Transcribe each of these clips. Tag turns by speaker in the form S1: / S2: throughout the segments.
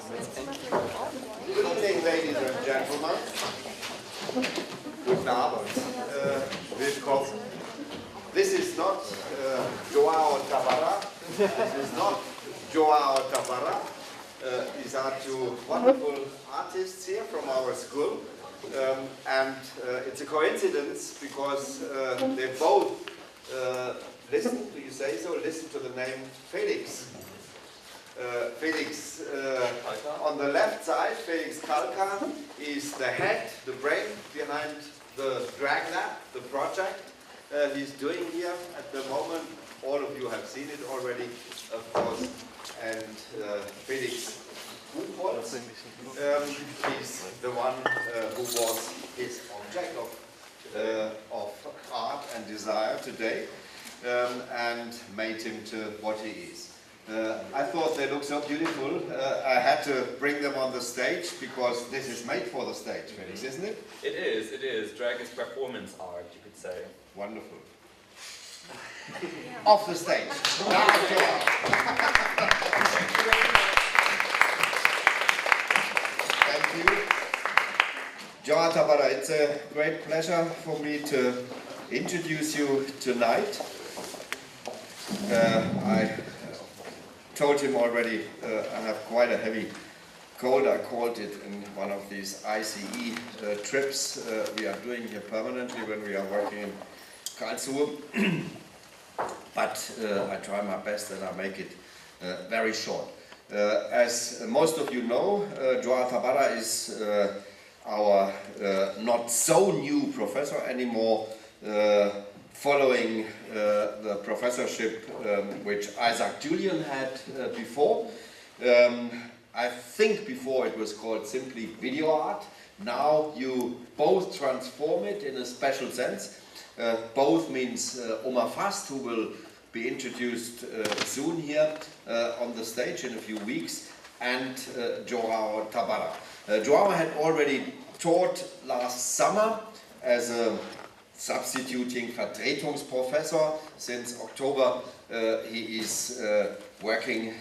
S1: Good evening, ladies and gentlemen. Guten Abend. Willkommen. This is not Joao Tabarra. This is not Joao Tabarra. These are two wonderful artists here from our school. And it's a coincidence because they both listen, do you say so? Listen to the name Felix. Felix, on the left side, Felix Karlsurhe is the head, the brain behind the Drag Lab, the project he's doing here at the moment. All of you have seen it already, of course. And Felix he's the one who was his object of art and desire today and made him to what he is. I thought they looked so beautiful, I had to bring them on the stage because this is made for the stage, Felix, isn't it?
S2: It is. Drag is performance art, you could say.
S1: Wonderful. Off the stage. Now, thank you. Joao Tabarra, it's a great pleasure for me to introduce you tonight. I told him already I have quite a heavy cold. I called it in one of these ICE trips we are doing here permanently when we are working in Karlsurhe. But I try my best and I make it very short. As most of you know, Joao Tabarra is our not so new professor anymore, following the professorship which Isaac Julian had before. I think before it was called simply video art. Now you both transform it in a special sense. Both means Omar Fast, who will be introduced soon here on the stage in a few weeks, and Joao Tabarra. Joao had already taught last summer as a substituting Vertretungsprofessor. Since October he is working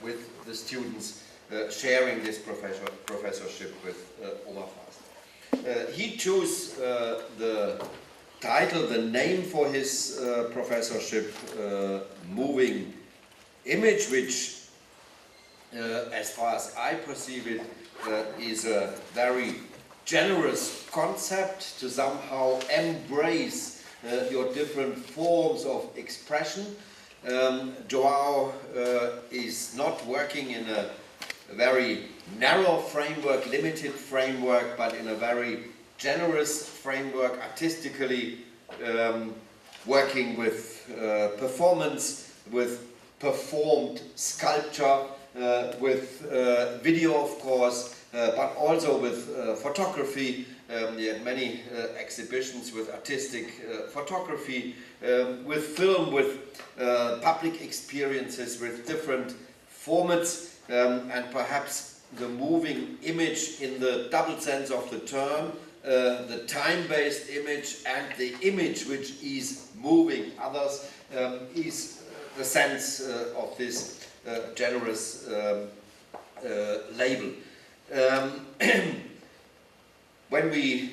S1: with the students, sharing this professorship with Omar Fast. He chose the title, the name for his professorship, Moving Image, which as far as I perceive it is a very generous concept to somehow embrace your different forms of expression. Joao is not working in a very narrow framework, limited framework, but in a very generous framework, artistically working with performance, with performed sculpture, with video, of course, but also with photography. He had many exhibitions with artistic photography, with film, with public experiences, with different formats, and perhaps the moving image in the double sense of the term, the time-based image and the image which is moving others, is the sense of this generous label. When we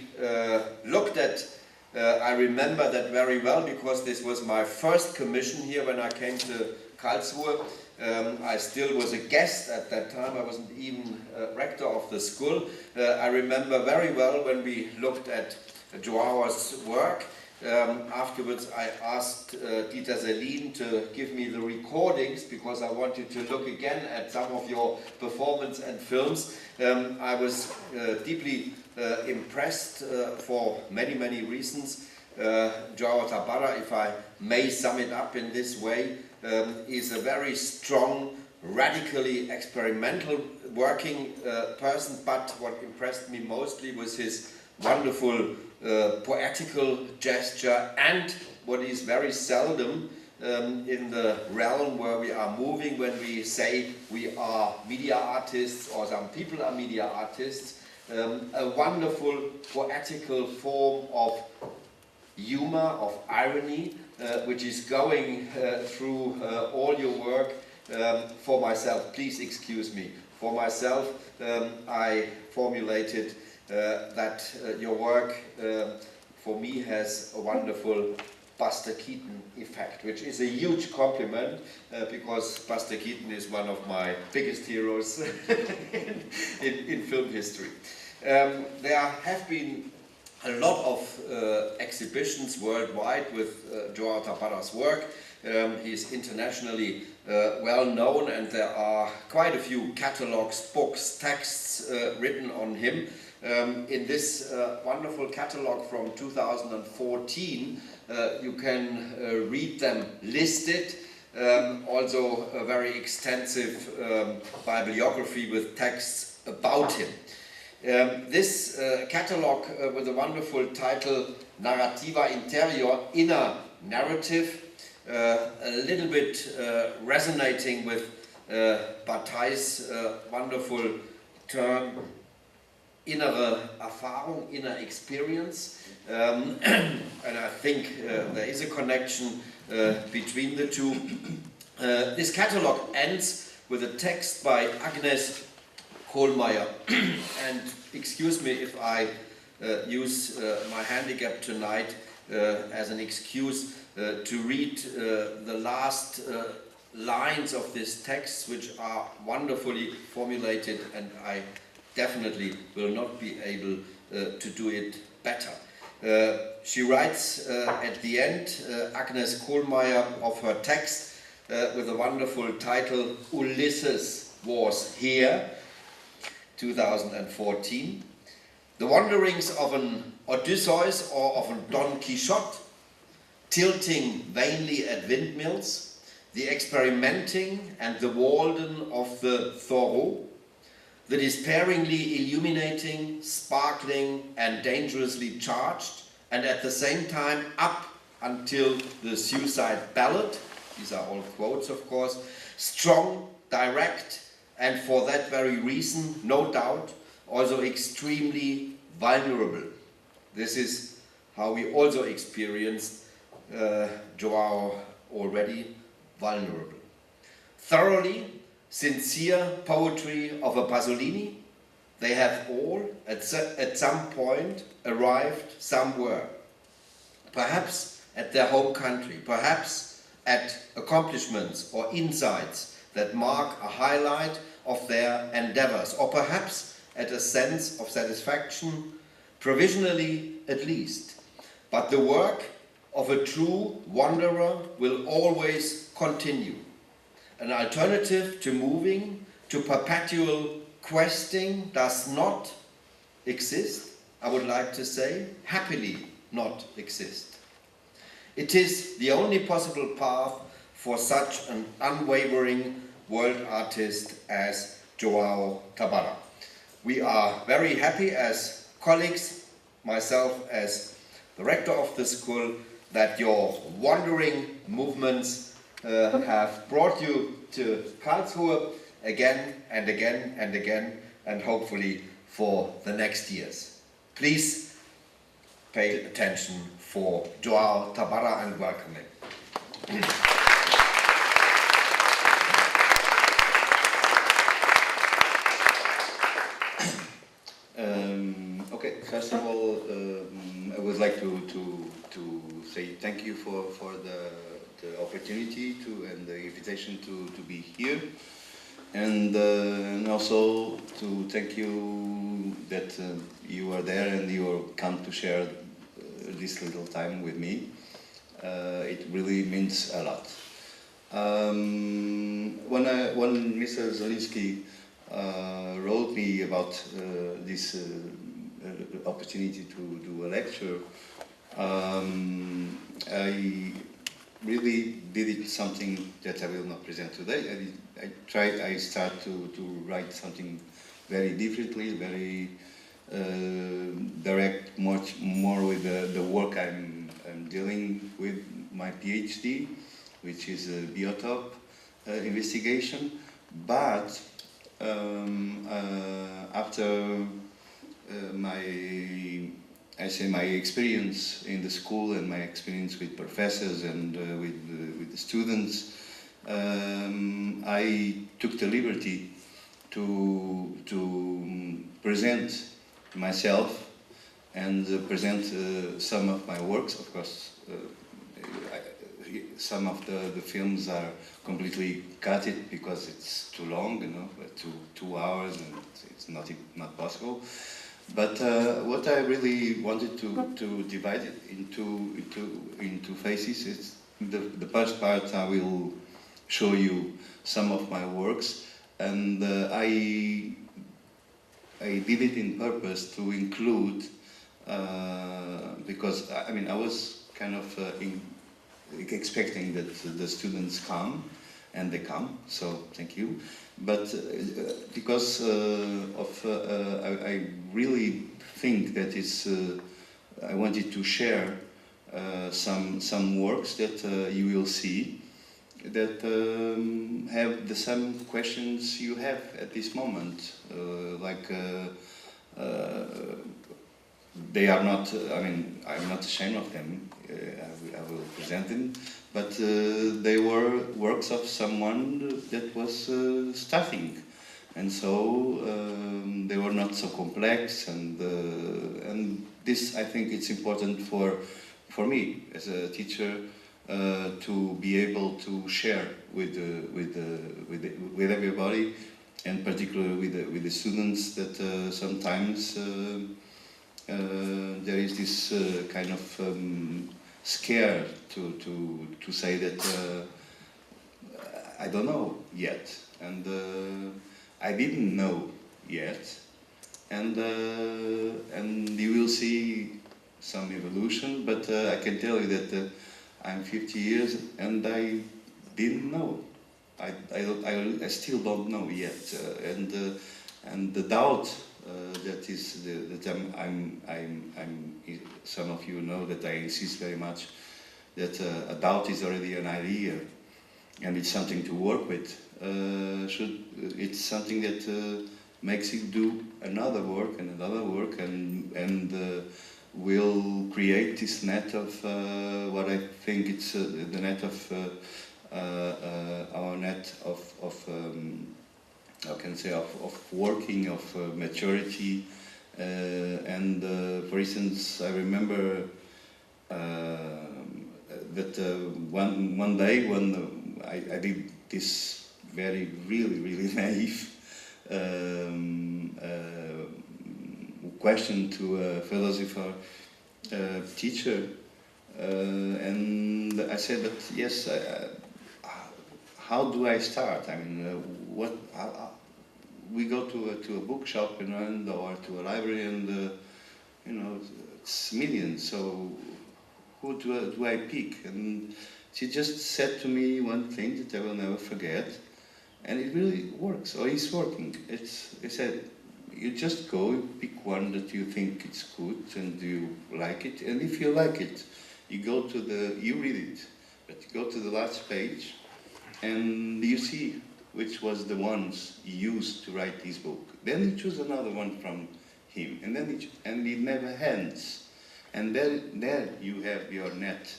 S1: looked at, I remember that very well because this was my first commission here when I came to Karlsruhe. I still was a guest at that time. I wasn't even rector of the school. I remember very well when we looked at Joao's work. Afterwards I asked Dieter Selin to give me the recordings because I wanted to look again at some of your performance and films. I was deeply impressed for many reasons. Joao Tabarra, if I may sum it up in this way, is a very strong, radically experimental working person, but what impressed me mostly was his wonderful poetical gesture and what is very seldom in the realm where we are moving when we say we are media artists or some people are media artists, a wonderful poetical form of humor, of irony, which is going through all your work. For myself, please excuse me For myself, I formulated that your work for me has a wonderful Buster Keaton effect, which is a huge compliment because Buster Keaton is one of my biggest heroes in film history. There have been a lot of exhibitions worldwide with Joao Tabarra's work. He's internationally well known, and there are quite a few catalogs, books, texts written on him. In this wonderful catalog from 2014, you can read them listed. Also a very extensive bibliography with texts about him. This catalog with a wonderful title, Narrativa Interior, Inner Narrative, a little bit resonating with Bataille's wonderful term, innere Erfahrung, inner experience, and I think there is a connection between the two. This catalog ends with a text by Agnes Kohlmeier, and excuse me if I use my handicap tonight as an excuse to read the last lines of this text, which are wonderfully formulated, and I definitely will not be able to do it better. She writes at the end, Agnes Kohlmeier, of her text with a wonderful title, Ulysses Was Here, 2014. The wanderings of an Odysseus or of a Don Quixote, tilting vainly at windmills, the experimenting and the Walden of the Thoreau, the despairingly illuminating, sparkling and dangerously charged, and at the same time up until the suicide ballad, these are all quotes of course, strong, direct, and for that very reason, no doubt, also extremely vulnerable. This is how we also experienced Joao already, vulnerable. Thoroughly sincere poetry of a Pasolini, they have all at some point arrived somewhere, perhaps at their home country, perhaps at accomplishments or insights that mark a highlight of their endeavors, or perhaps at a sense of satisfaction, provisionally at least. But the work of a true wanderer will always continue. An alternative to moving, to perpetual questing does not exist, I would like to say, happily not exist. It is the only possible path for such an unwavering world artist as Joao Tabarra. We are very happy as colleagues, myself as the rector of the school, that your wandering movements have brought you to Karlsruhe again and again and again, and hopefully for the next years. Please pay attention for Joao Tabarra and welcome him.
S3: Okay, first of all, I would like to say thank you for the opportunity and the invitation to be here, and also to thank you that you are there and you come to share this little time with me. It really means a lot. When Mr. Zolinsky wrote me about this opportunity to do a lecture, I really did something that I will not present today. I start to write something very differently, very direct, much more with the work I'm dealing with my PhD, which is a biotope investigation. But after my experience in the school and my experience with professors and with the students, I took the liberty to present myself and present some of my works. Of course, some of the films are completely cut it because it's too long, you know, 2 hours, and it's not possible. But what I really wanted to divide it into phases is the first part. I will show you some of my works, and I did it in purpose to include because I mean I was kind of expecting that the students come, and they come, so thank you. But because I really think that I wanted to share some works that you will see that have the same questions you have at this moment, they are not, I mean, I'm not ashamed of them, I will present them, but they were works of someone that was starting, and so they were not so complex, and this, I think it's important for me as a teacher to be able to share with everybody, and particularly with the students, that sometimes there is this kind of scare to say that I don't know yet, and I didn't know yet, and you will see some evolution. But I can tell you that I'm 50 years and I didn't know. I still don't know yet, and the doubt. That is that some of you know that I insist very much that a doubt is already an idea, and it's something to work with. It's something that makes you do another work and another work, and will create this net of what I think it's the net of our net of how can I say, of working, of maturity, and for instance, I remember that one day when I did this really naive question to a philosopher teacher, and I said, but yes, how do I start? I mean, we go to a bookshop, you know, or to a library, and you know, it's millions. So who do I pick? And she just said to me one thing that I will never forget, and it really works, or is working. He said, you just go, you pick one that you think it's good and you like it, and if you like it, you read it, but you go to the last page, and you see which was the ones he used to write this book. Then you choose another one from him, and then it never ends. And there you have your net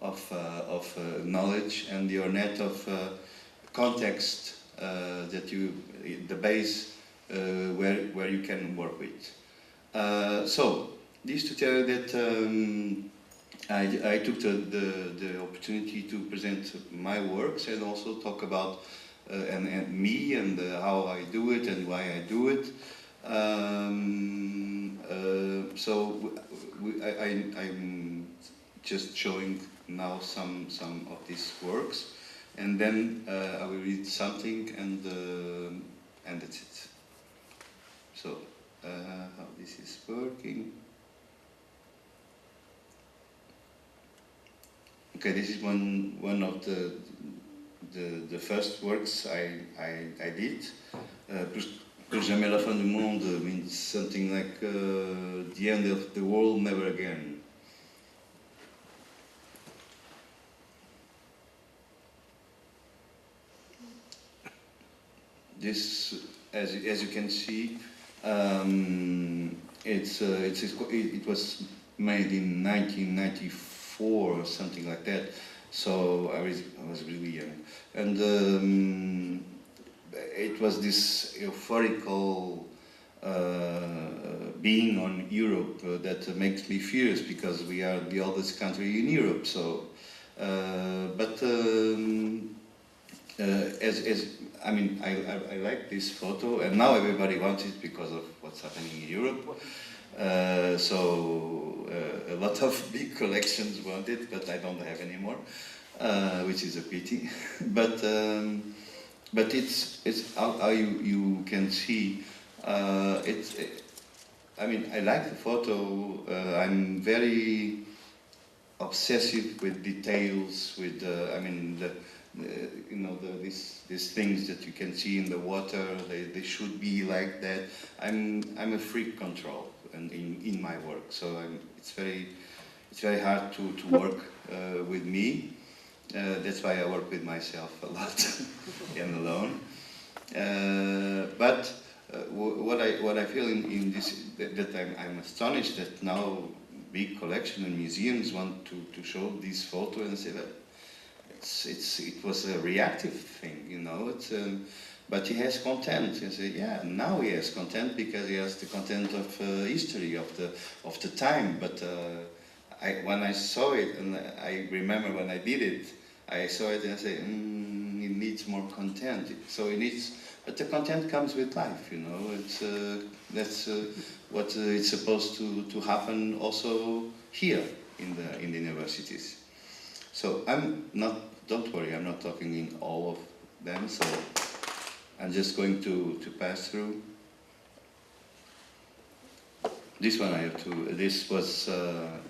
S3: of knowledge, and your net of context, the base where you can work with. So this to tell you that I took the opportunity to present my works, and also talk about and me, and how I do it and why I do it. So I'm just showing now some of these works, and then I will read something, and that's it. So how this is working. Okay, this is one of the first works I did. Plus jamais la fin du monde means something like the end of the world, never again. This, as you can see, it was made in 1994 or something like that. So I was really young, and it was this euphorical being on Europe that makes me furious, because we are the oldest country in Europe. So, I mean, I like this photo, and now everybody wants it because of what's happening in Europe. So a lot of big collections want it, but I don't have any more, which is a pity. But it's how you can see. I mean, I like the photo. I'm very obsessive with details. With I mean, you know, these things that you can see in the water. They should be like that. I'm a freak control in my work. So it's very hard to work with me. That's why I work with myself a lot and alone. But what I feel in this, that I'm astonished that now big collection and museums want to show this photo and say that it was a reactive thing, you know. But he has content. You say, yeah, now he has content because he has the content of history of the time. But when I saw it, and I remember when I did it, I saw it and I said, it needs more content. So it needs, but the content comes with life, you know. That's what it's supposed to happen also here in the universities. So don't worry, I'm not talking in all of them. So I'm just going to pass through. This one I have to. This was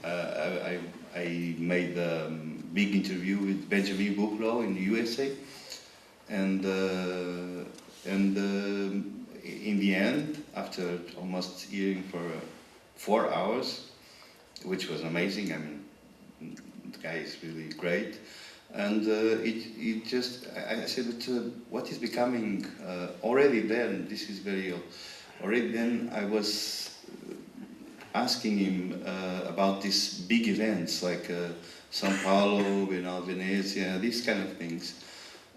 S3: I made a big interview with Benjamin Buchloh in the USA, and in the end, after almost hearing for 4 hours, which was amazing. I mean, the guy is really great, and it just I said, but what is becoming already then? This is very already then. I was asking him about these big events like São Paulo, Biennale Venezia, these kind of things,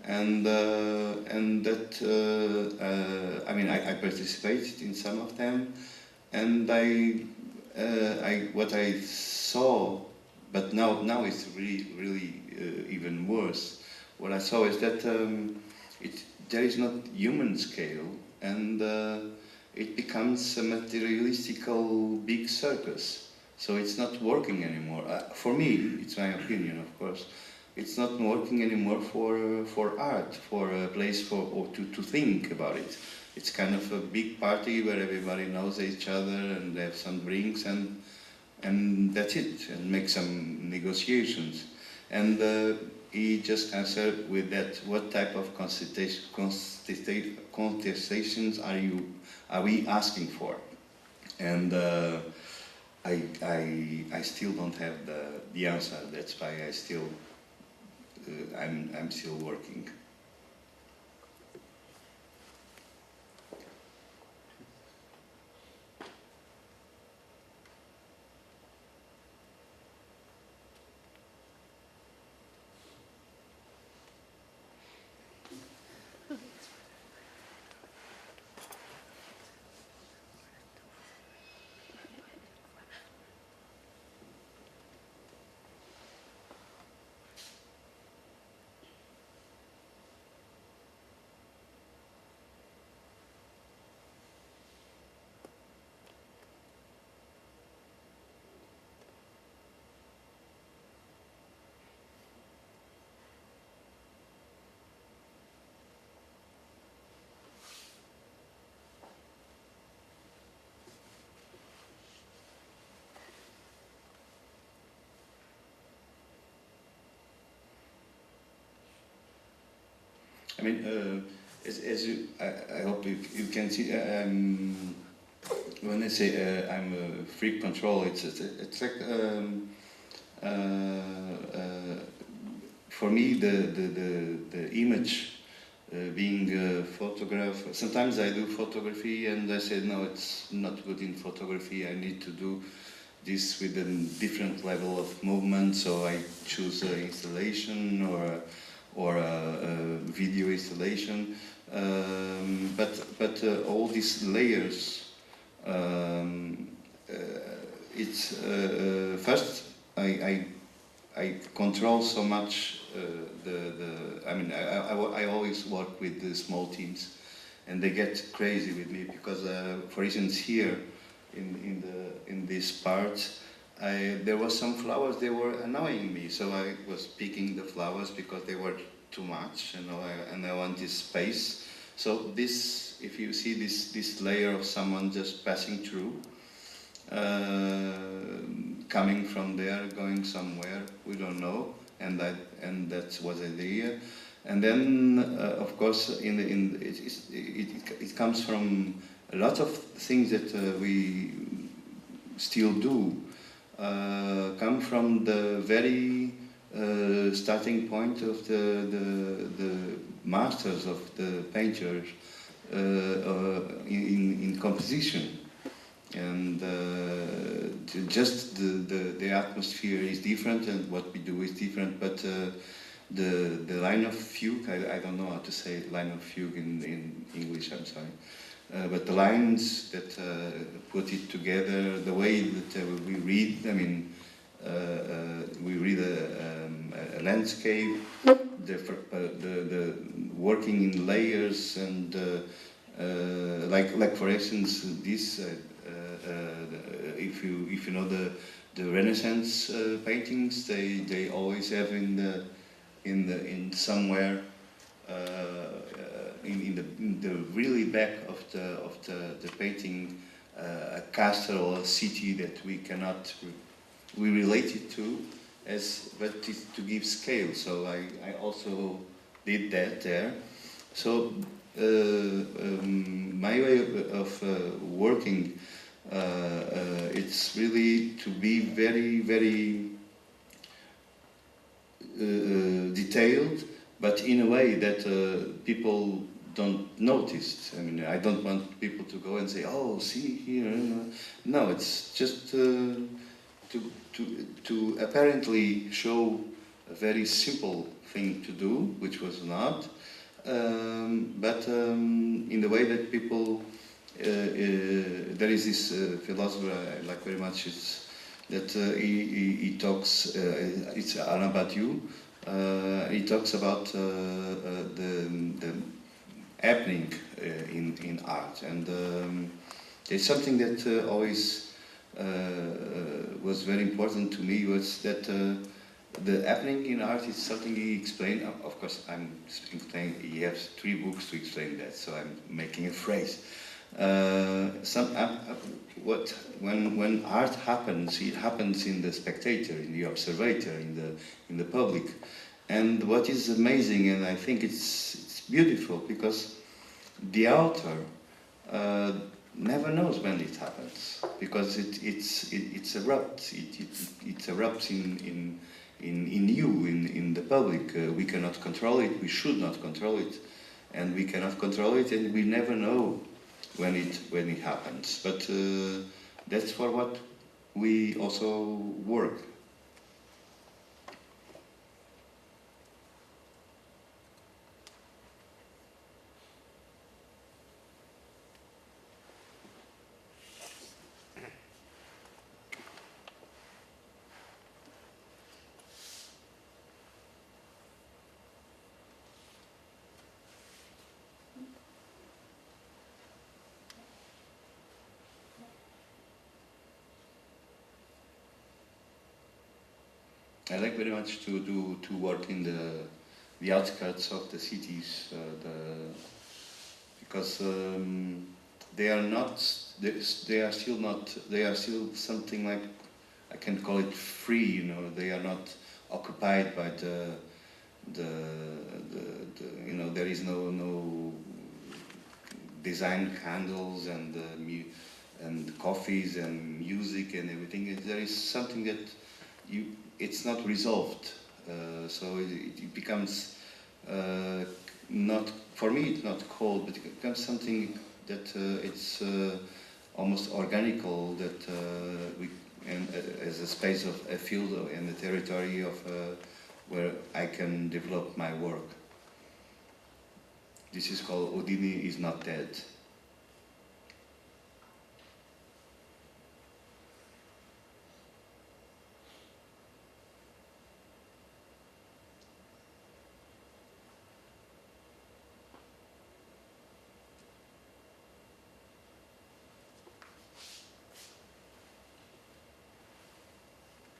S3: and that I mean I participated in some of them, and what I saw, but now it's really even worse. What I saw is that there is not human scale, and it becomes a materialistical big circus. So it's not working anymore. For me, it's my opinion, of course. It's not working anymore for art, for a place or to think about it. It's kind of a big party where everybody knows each other and they have some drinks and that's it, and make some negotiations. And he just answered with that, what type of contestations are we asking for? And I still don't have the answer. That's why I'm still working. I mean, as you, I hope you can see, when I say I'm a freak control, it's like, for me, the image being photographed, sometimes I do photography and I say, no, it's not good in photography, I need to do this with a different level of movement, so I choose installation or a video installation. But all these layers, it's first I control so much I mean I always work with the small teams, and they get crazy with me because for instance here in this part there was some flowers, they were annoying me, so I was picking the flowers because they were too much, you know, and I want this space. So this, if you see this layer of someone just passing through, coming from there, going somewhere, we don't know, and that was the idea. And then, of course, it comes from a lot of things that we still do. Come from the very starting point of the masters of the painters in composition, and just the atmosphere is different and what we do is different, but the line of fugue, I don't know how to say line of fugue in English, I'm sorry. But the lines that put it together, the way that we read, I mean, we read a landscape, the working in layers, and like for instance, this if you know the Renaissance paintings, they always have in somewhere. In the really back of the painting, a castle or a city that we relate it to, but to give scale. So I also did that there. So my way of working, it's really to be very, very detailed, but in a way that people don't notice. I mean, I don't want people to go and say, "Oh, see here." No, it's just to apparently show a very simple thing to do, which was not, but in the way that people. There is this philosopher I like very much. It's that he talks. It's Alain Badiou. He talks about the happening in art, and there's something that always was very important to me, was that the happening in art is something he explained. Of course, I'm explaining. He has 3 books to explain that, so I'm making a phrase. When art happens, it happens in the spectator, in the observer, in the public. And what is amazing, and I think it's beautiful, because the author never knows when it happens, because it erupts. It erupts in you, in the public. We cannot control it. We should not control it, and we cannot control it, and we never know when it happens. But that's for what we also work. I like very much to work in the outskirts of the cities, because they are still something like, I can call it free. You know, they are not occupied by the you know, there is no design handles and coffees and music and everything. There is something that it's not resolved, so it becomes not, for me it's not cold, but it becomes something that it's almost organical, that as a space of a field and a territory of where I can develop my work. This is called Houdini is Not Dead.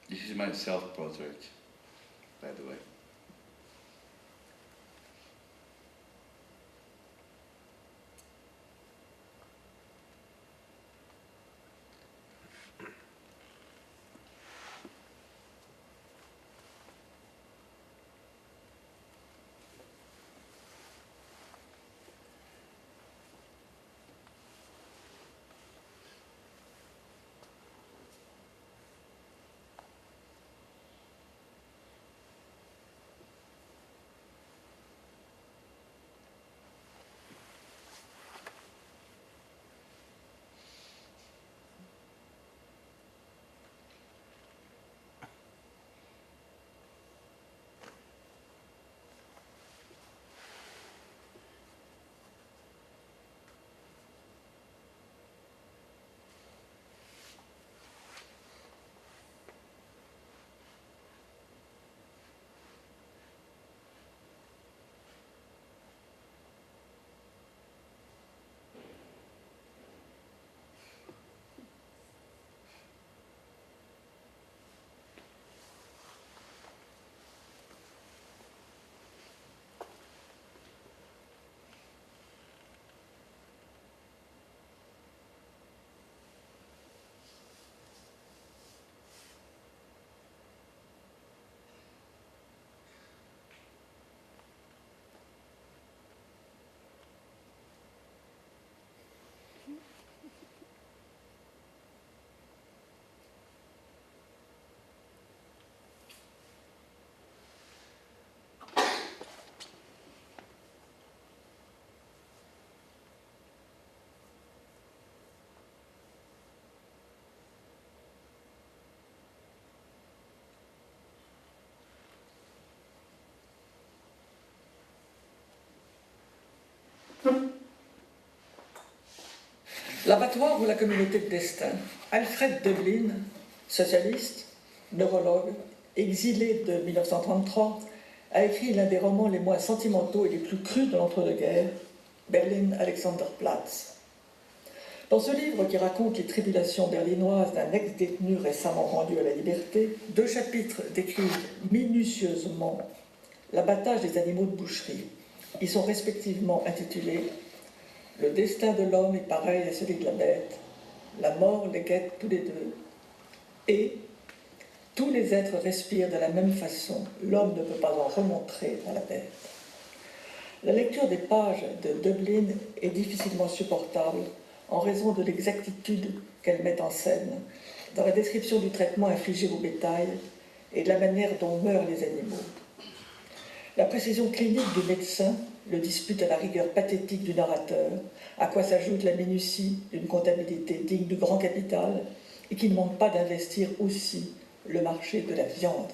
S3: This is my self-portrait, by the way.
S4: L'abattoir ou la communauté de destin. Alfred Döblin, socialiste, neurologue, exilé de 1933, a écrit l'un des romans les moins sentimentaux et les plus crus de l'entre-deux-guerres, Berlin-Alexanderplatz. Dans ce livre qui raconte les tribulations berlinoises d'un ex-détenu récemment rendu à la liberté, 2 chapitres décrivent minutieusement l'abattage des animaux de boucherie. Ils sont respectivement intitulés « Le destin de l'homme est pareil à celui de la bête, la mort les guette tous les deux, et tous les êtres respirent de la même façon, l'homme ne peut pas en remontrer à la bête. » La lecture des pages de Döblin est difficilement supportable en raison de l'exactitude qu'elle met en scène dans la description du traitement infligé au bétail et de la manière dont meurent les animaux. La précision clinique du médecin le dispute à la rigueur pathétique du narrateur, à quoi s'ajoute la minutie d'une comptabilité digne du grand capital et qui ne manque pas d'investir aussi le marché de la viande.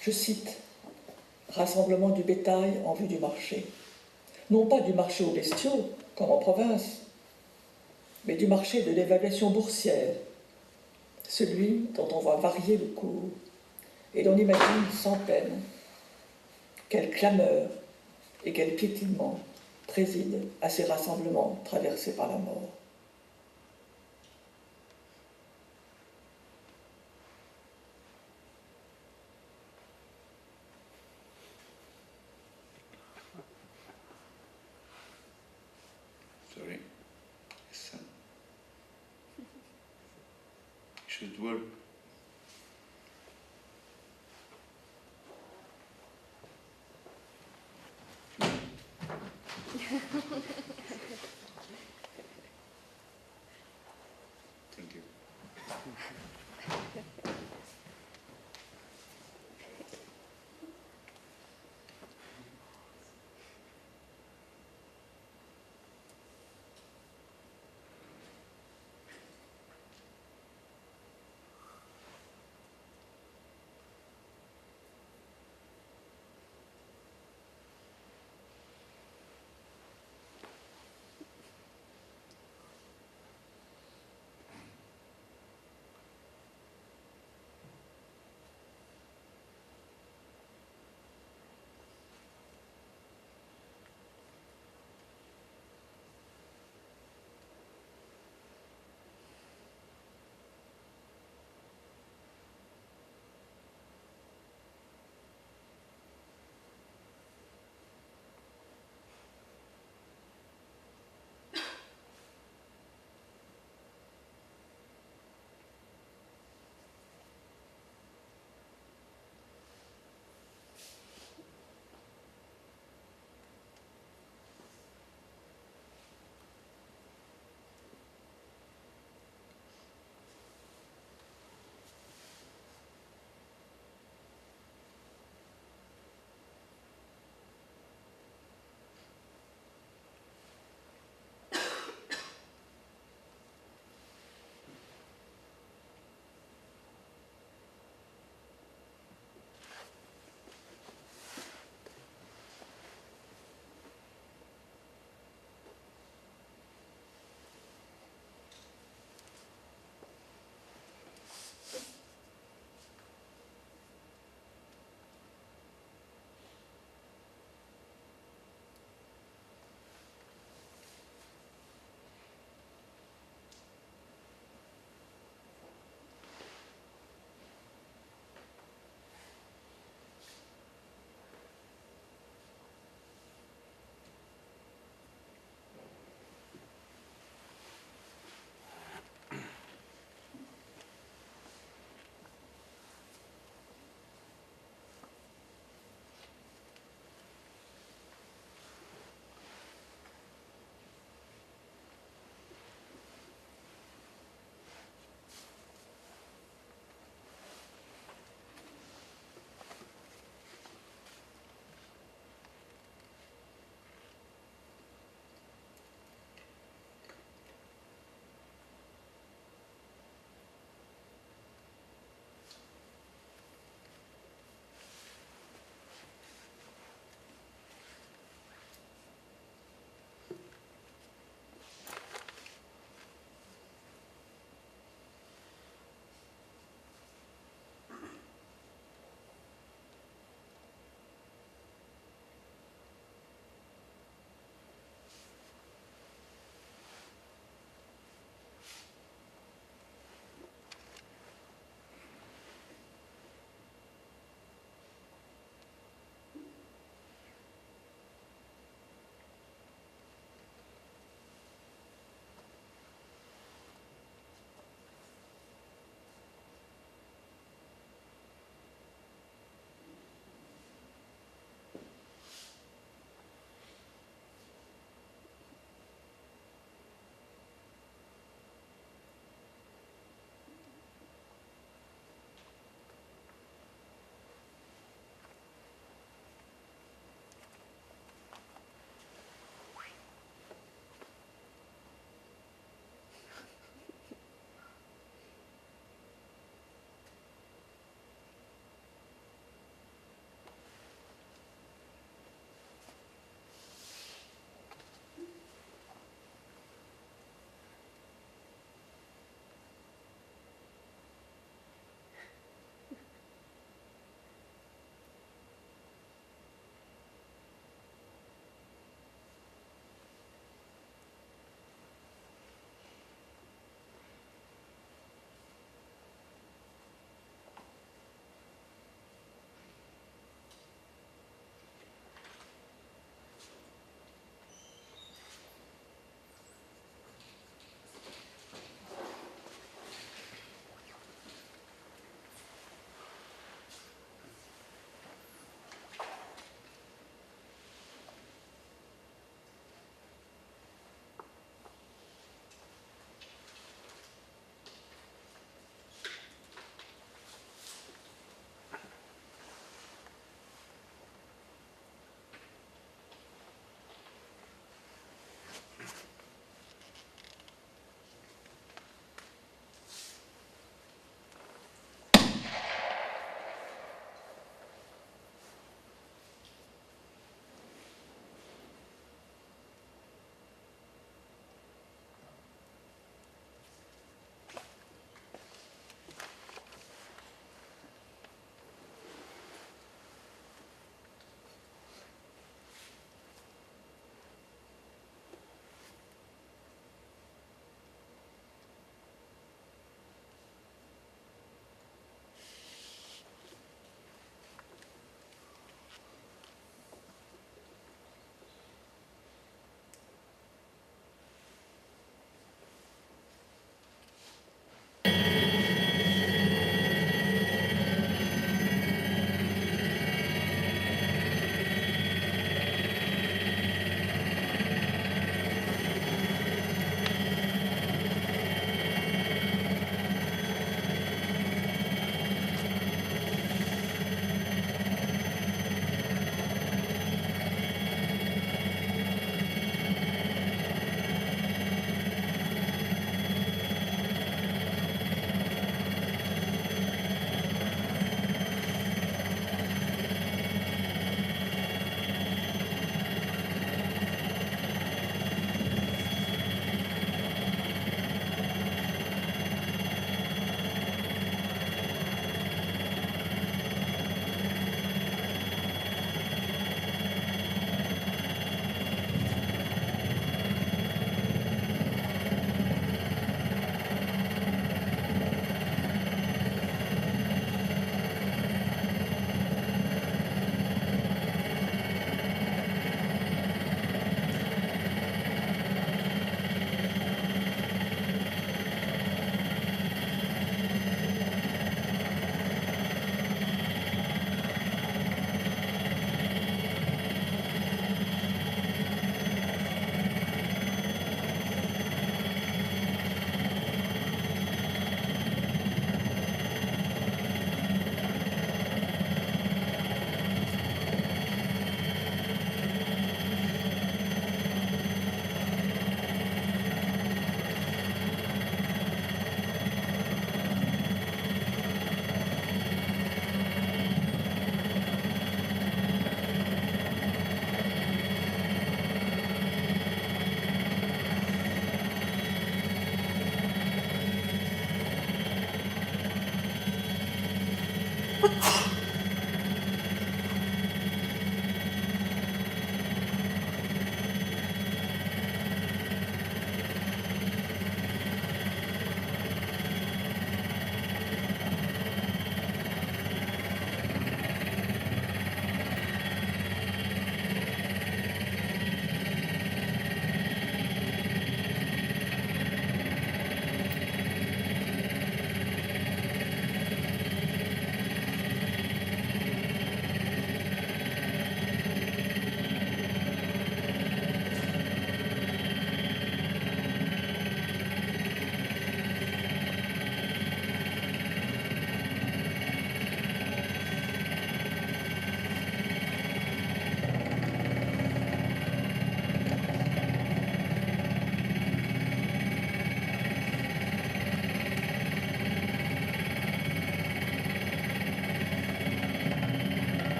S4: Je cite « Rassemblement du bétail en vue du marché ». Non pas du marché aux bestiaux, comme en province, mais du marché de l'évaluation boursière, celui dont on voit varier le cours et l'on imagine sans peine quelle clameur et quel piétinement président à ces rassemblements traversés par la mort.
S3: Sorry. It should work. Thank you.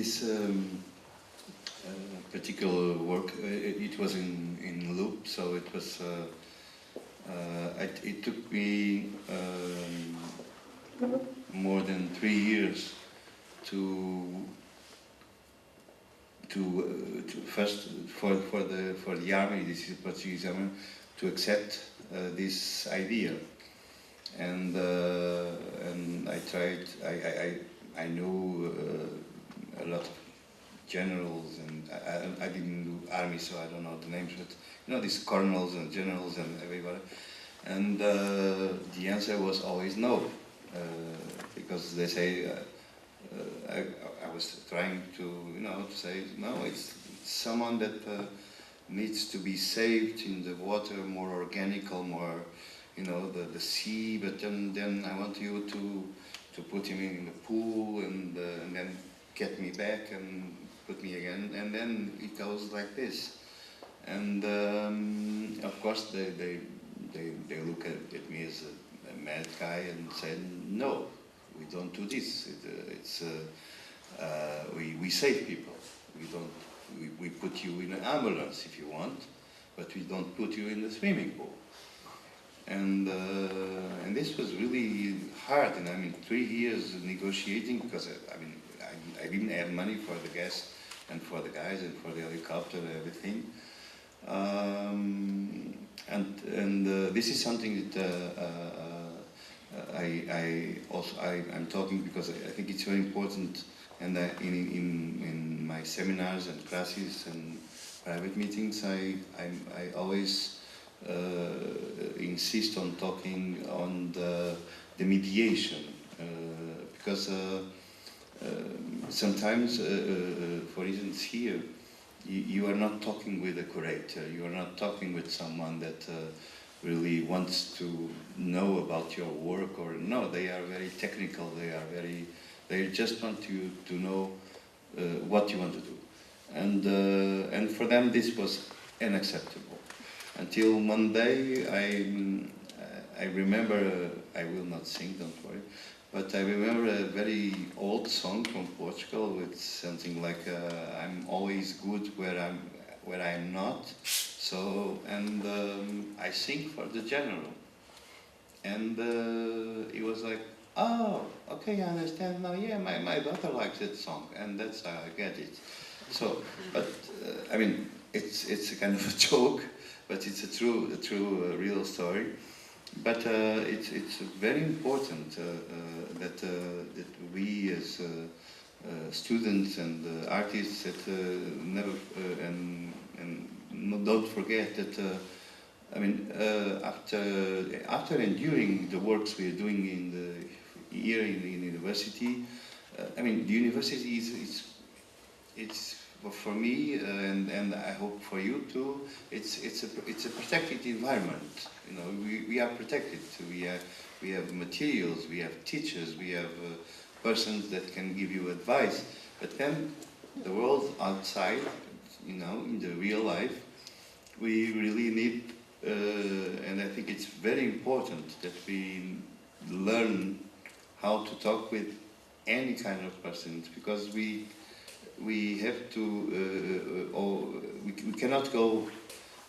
S3: this particular work, it was in loop, so it was. It took me more than 3 years to first for the army, this is Portuguese army, to accept this idea, and I tried. I knew a lot of generals, and I didn't do army, so I don't know the names, but you know, these colonels and generals and everybody, and the answer was always no, because they say. I was trying to, you know, to say no. It's someone that needs to be saved in the water, more organical, more, you know, the sea. But then I want you to put him in the pool and then get me back and put me again. And then it goes like this. And of course they look at me as a mad guy and said no. We don't do this. We save people. We put you in an ambulance if you want, but we don't put you in the swimming pool. And this was really hard. And I mean, 3 years negotiating, because I didn't have money for the gas and for the guys and for the helicopter and everything. This is something that. I'm talking because I think it's very important, and in my seminars and classes and private meetings, I always insist on talking on the mediation, because sometimes, for instance, here you are not talking with a curator, you are not talking with someone that really wants to know about your work, or no, they are very technical, they just want you to know what you want to do. And for them this was unacceptable. Until one day I remember, I will not sing, don't worry, but I remember a very old song from Portugal with something like I'm always good where I'm not. So, and I sing for the general, and he was like, oh, okay, I understand now, yeah, my daughter likes that song, and that's how I get it. So, but, I mean, it's a kind of a joke, but it's a true real story. But it's very important that we as students and artists that never, and don't forget that, I mean, after and during the works we are doing here in the university, I mean, the university it's for me and I hope for you too. It's a protected environment. You know, we are protected. We have materials, we have teachers, we have persons that can give you advice. But then the world outside, you know, in the real life, we really need, and I think it's very important that we learn how to talk with any kind of persons, because we have to, we cannot go,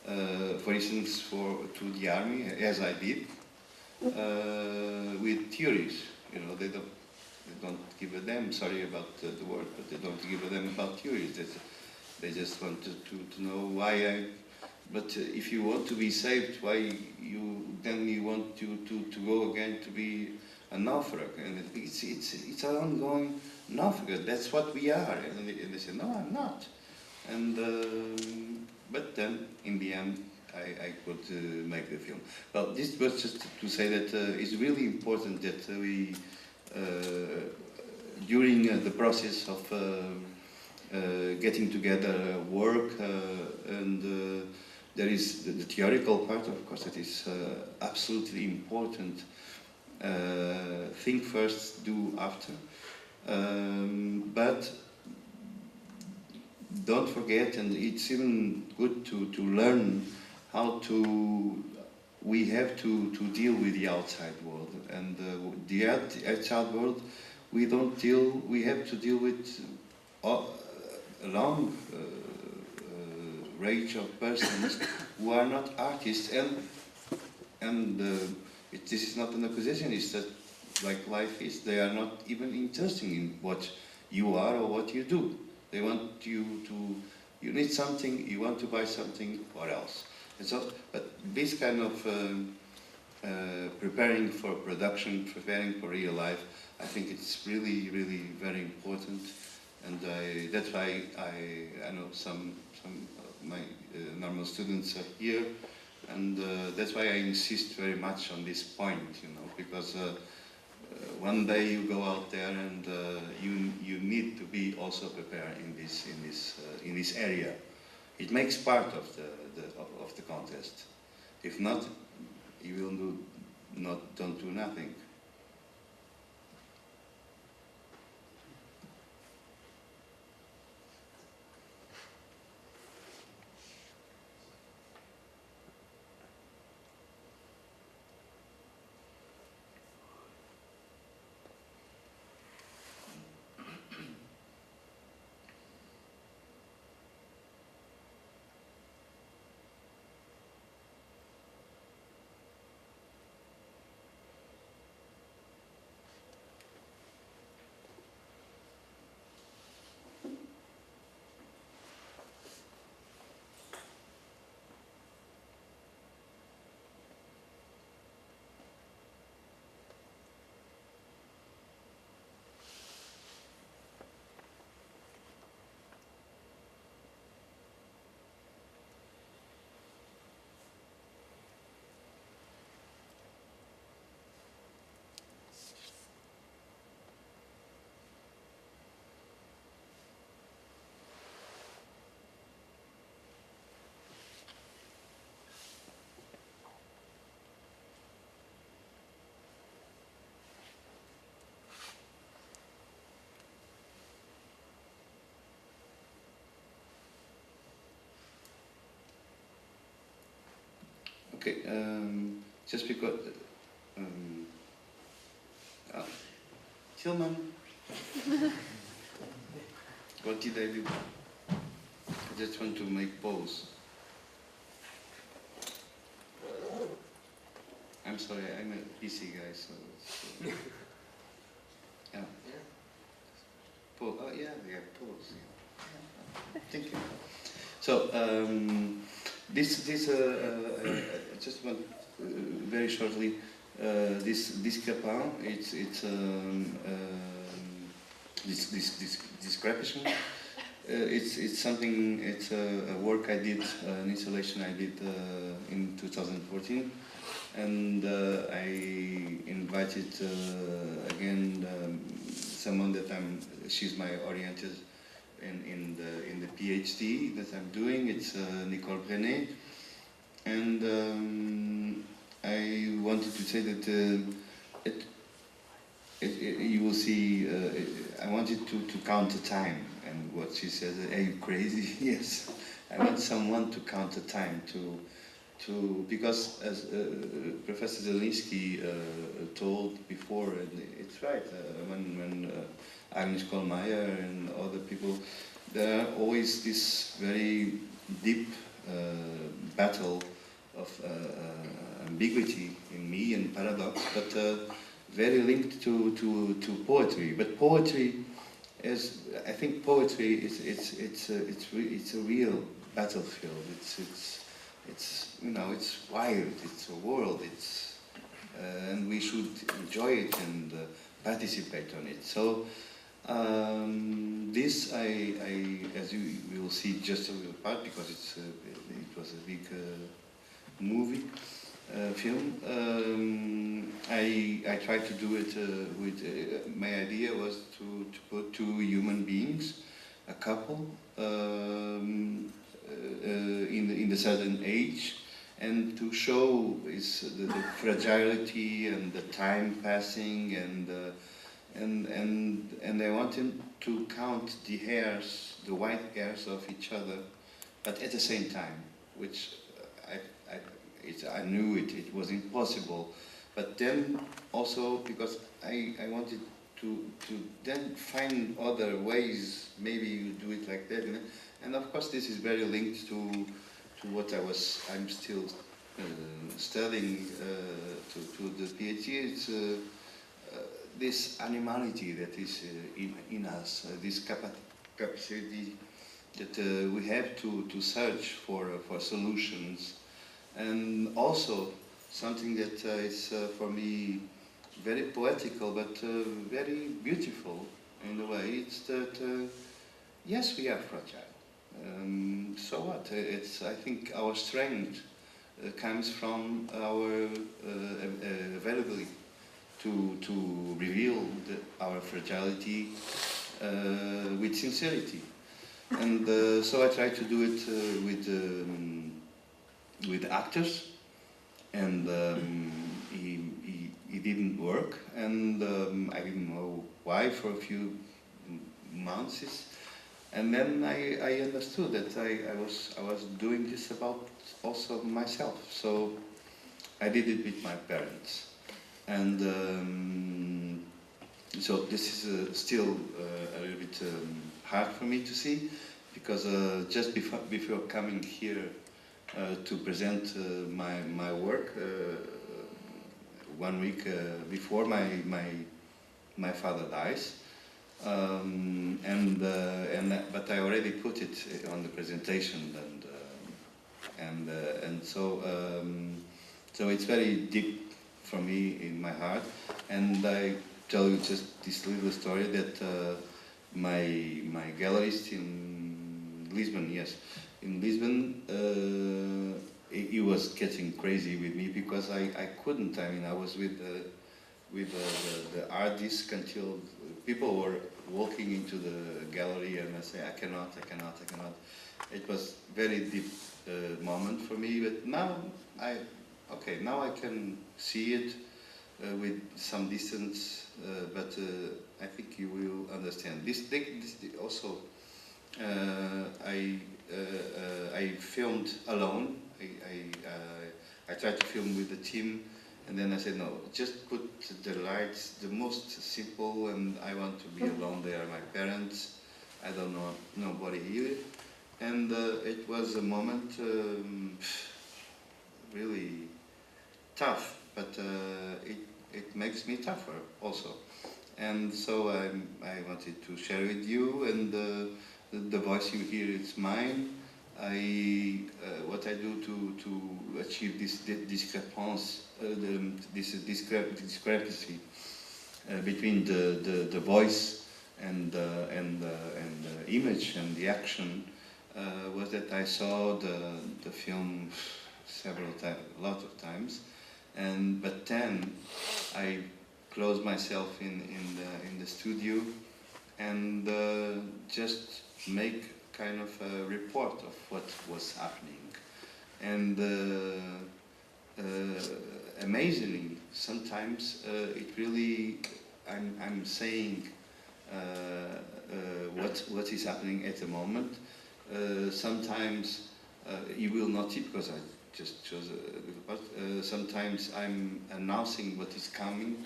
S3: for instance, to the army, as I did, with theories. You know, they don't give a damn, sorry about the word, but they don't give a damn about theories. They just want to know why but if you want to be saved, why then you want to go again to be a naufrag, and it's an ongoing naufrag. That's what we are, and they say, no, I'm not. And but then in the end, I could make the film. Well, this was just to say that it's really important that we during the process of getting together work and there is the theoretical part, of course, that is absolutely important. Think first, do after. But don't forget, and it's even good to learn how we have to deal with the outside world. And the outside world, we have to deal with a long range of persons who are not artists, and this is not an accusation, it's that like life is, they are not even interested in what you are or what you do. They want you to, you need something, you want to buy something, or else. And so, but this kind of preparing for production, preparing for real life, I think it's really, really very important. And that's why I know some of my normal students are here, and that's why I insist very much on this point, you know, because one day you go out there and you need to be also prepared in this area. It makes part of the contest. If not, you will don't do nothing. Okay, just because, Tilman, what did I do? I just want to make pause. I'm sorry, I'm a PC guy, so yeah. Pause. Oh yeah, pause. Yeah. Thank you. So I just want very shortly. This capin, it's this creation. It's something. It's a work I did, an installation I did in 2014, and I invited again someone that she's my oriented in the PhD that I'm doing. It's Nicole Brenet, and I wanted to say that you will see. I wanted to count the time, and what she says, "Are you crazy?" Yes, I want someone to count the time because as Professor Zelinsky told before, and it's right. When Agnes Kollmeier and other people, there are always this very deep battle of ambiguity in me and paradox, but very linked to poetry. But poetry is, I think, poetry it's a real battlefield. It's you know, it's wild. It's a world. And we should enjoy it and participate on it. So this as you will see, just a little part because it was a big movie. Film. I tried to do it with. My idea was to put two human beings, a couple, in the certain age, and to show the fragility and the time passing, and I wanted to count the hairs, the white hairs of each other, but at the same time, which I knew it was impossible, but then also because I wanted to then find other ways. Maybe you do it like that, you know? And of course, this is very linked to what I'm still studying to the PhD. It's this animality that is in us, this capacity that we have to search for solutions, and also something that is for me very poetical but very beautiful in a way. It's that yes, we are fragile. So what? I think our strength comes from our availability to reveal our fragility with sincerity. And so I try to do it with actors, and it didn't work, and I didn't know why for a few months. And then I understood that I was doing this about also myself. So I did it with my parents, and so this is still a little bit hard for me to see, because just before coming here to present my work, 1 week before my father dies. But I already put it on the presentation, and so it's very deep for me in my heart. And I tell you just this little story that my gallerist in Lisbon, in Lisbon, he was getting crazy with me because I couldn't. I mean, I was with the art disc until people were walking into the gallery, and I say, I cannot. It was very deep moment for me, but now now I can see it with some distance, but I think you will understand. This also, I filmed alone. I tried to film with the team. And then I said, no, just put the lights, the most simple, and I want to be alone. They are my parents. I don't know nobody here. And it was a moment really tough, but it makes me tougher also. And so I wanted to share with you, and the voice you hear is mine. What I do to achieve this discrepancy, discrepancy between the voice and the image and the action, was that I saw the film a lot of times, but then I closed myself in the studio and just make kind of a report of what was happening. And amazingly, sometimes it really, I'm saying what is happening at the moment. Sometimes you will not see, because I just chose a little part. Sometimes I'm announcing what is coming,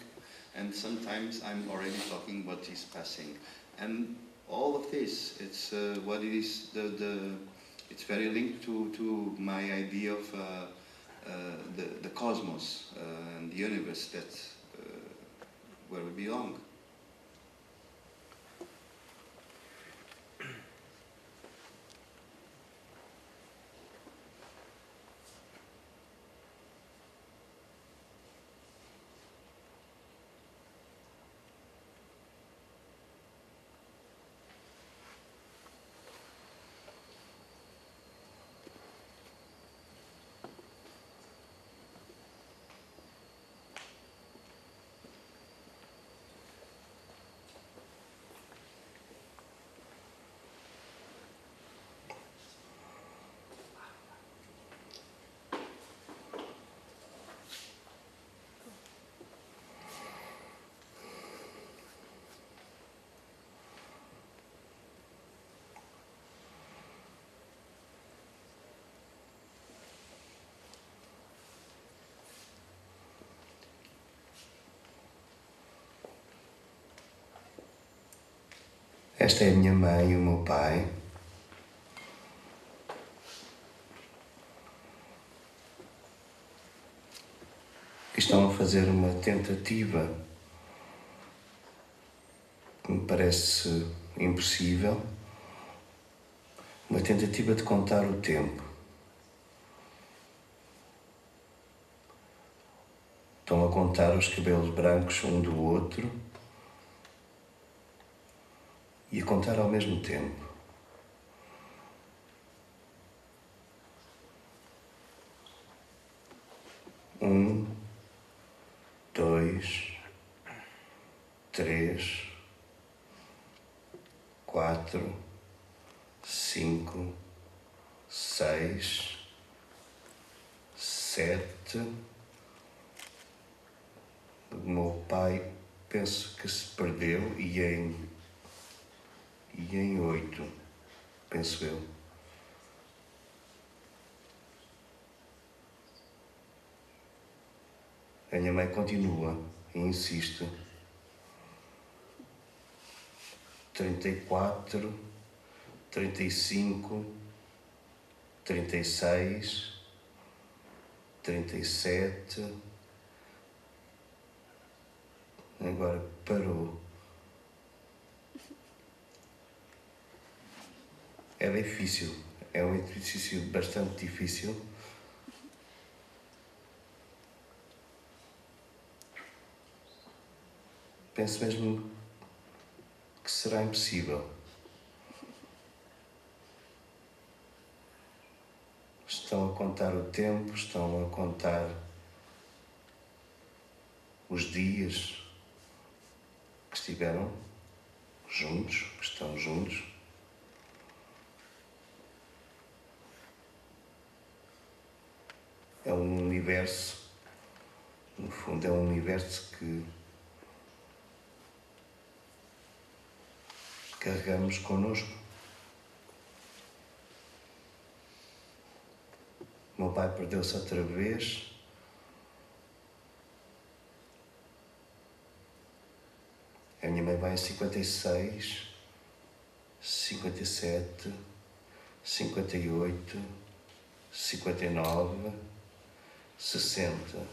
S3: and sometimes I'm already talking what is passing. And all of this, it's what it is. It's very linked to my idea of the cosmos and the universe, that's where we belong.
S5: Esta é a minha mãe e o meu pai. Que estão a fazer uma tentativa que me parece impossível, uma tentativa de contar o tempo. Estão a contar os cabelos brancos um do outro e a contar ao mesmo tempo. Um, dois, três, quatro, cinco, seis, sete. O meu pai penso que se perdeu e em 8, penso eu. A minha mãe continua e insiste. 34, 35, 36, 37. Agora parou. É difícil, é um exercício bastante difícil. Penso mesmo que será impossível. Estão a contar o tempo, estão a contar os dias que estiveram juntos, que estão juntos. É um universo, no fundo, é um universo que carregamos connosco. O meu pai perdeu-se outra vez. A minha mãe vai em 56, 57, 58, 59, 60,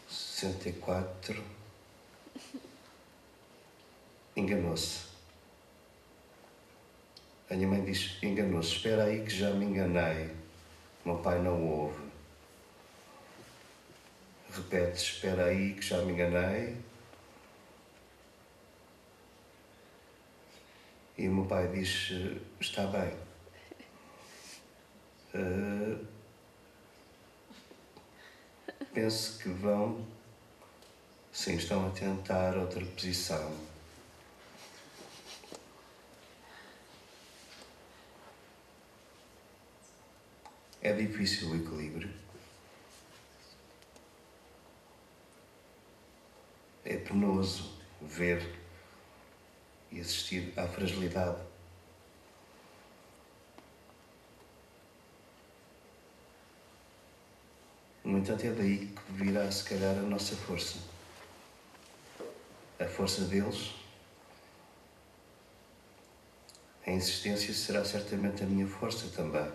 S5: 64. Enganou-se. A minha mãe diz, enganou-se, espera aí que já me enganei. O meu pai não ouve. Repete, espera aí que já me enganei. E o meu pai diz, está bem. Penso que vão, sim, estão a tentar outra posição. É difícil o equilíbrio. É penoso ver e assistir à fragilidade. No entanto, é daí que virá, se calhar, a nossa força. A força deles, a insistência será certamente a minha força também.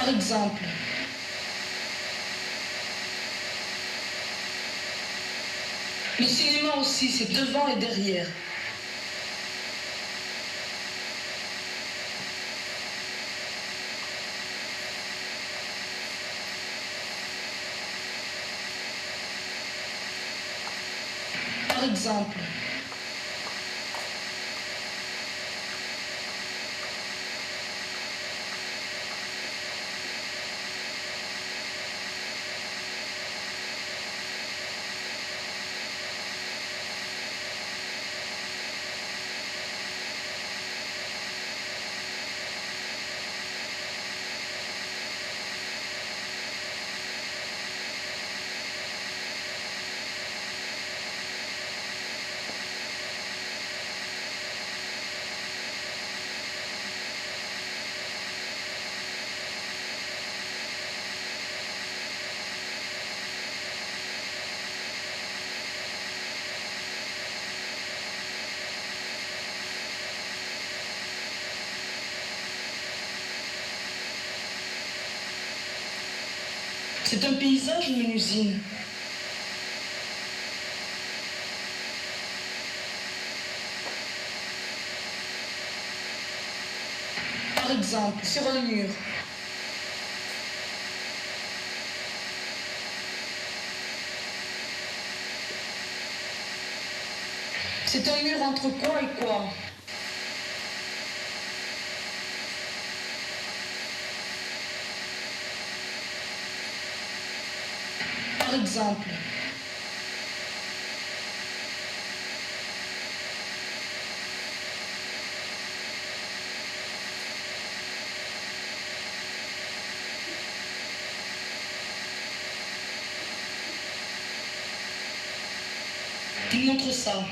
S6: Par exemple, le cinéma aussi, c'est devant et derrière. Par exemple, c'est un paysage ou une usine? Par exemple, sur un mur. C'est un mur entre quoi et quoi? Par exemple, il montre ça.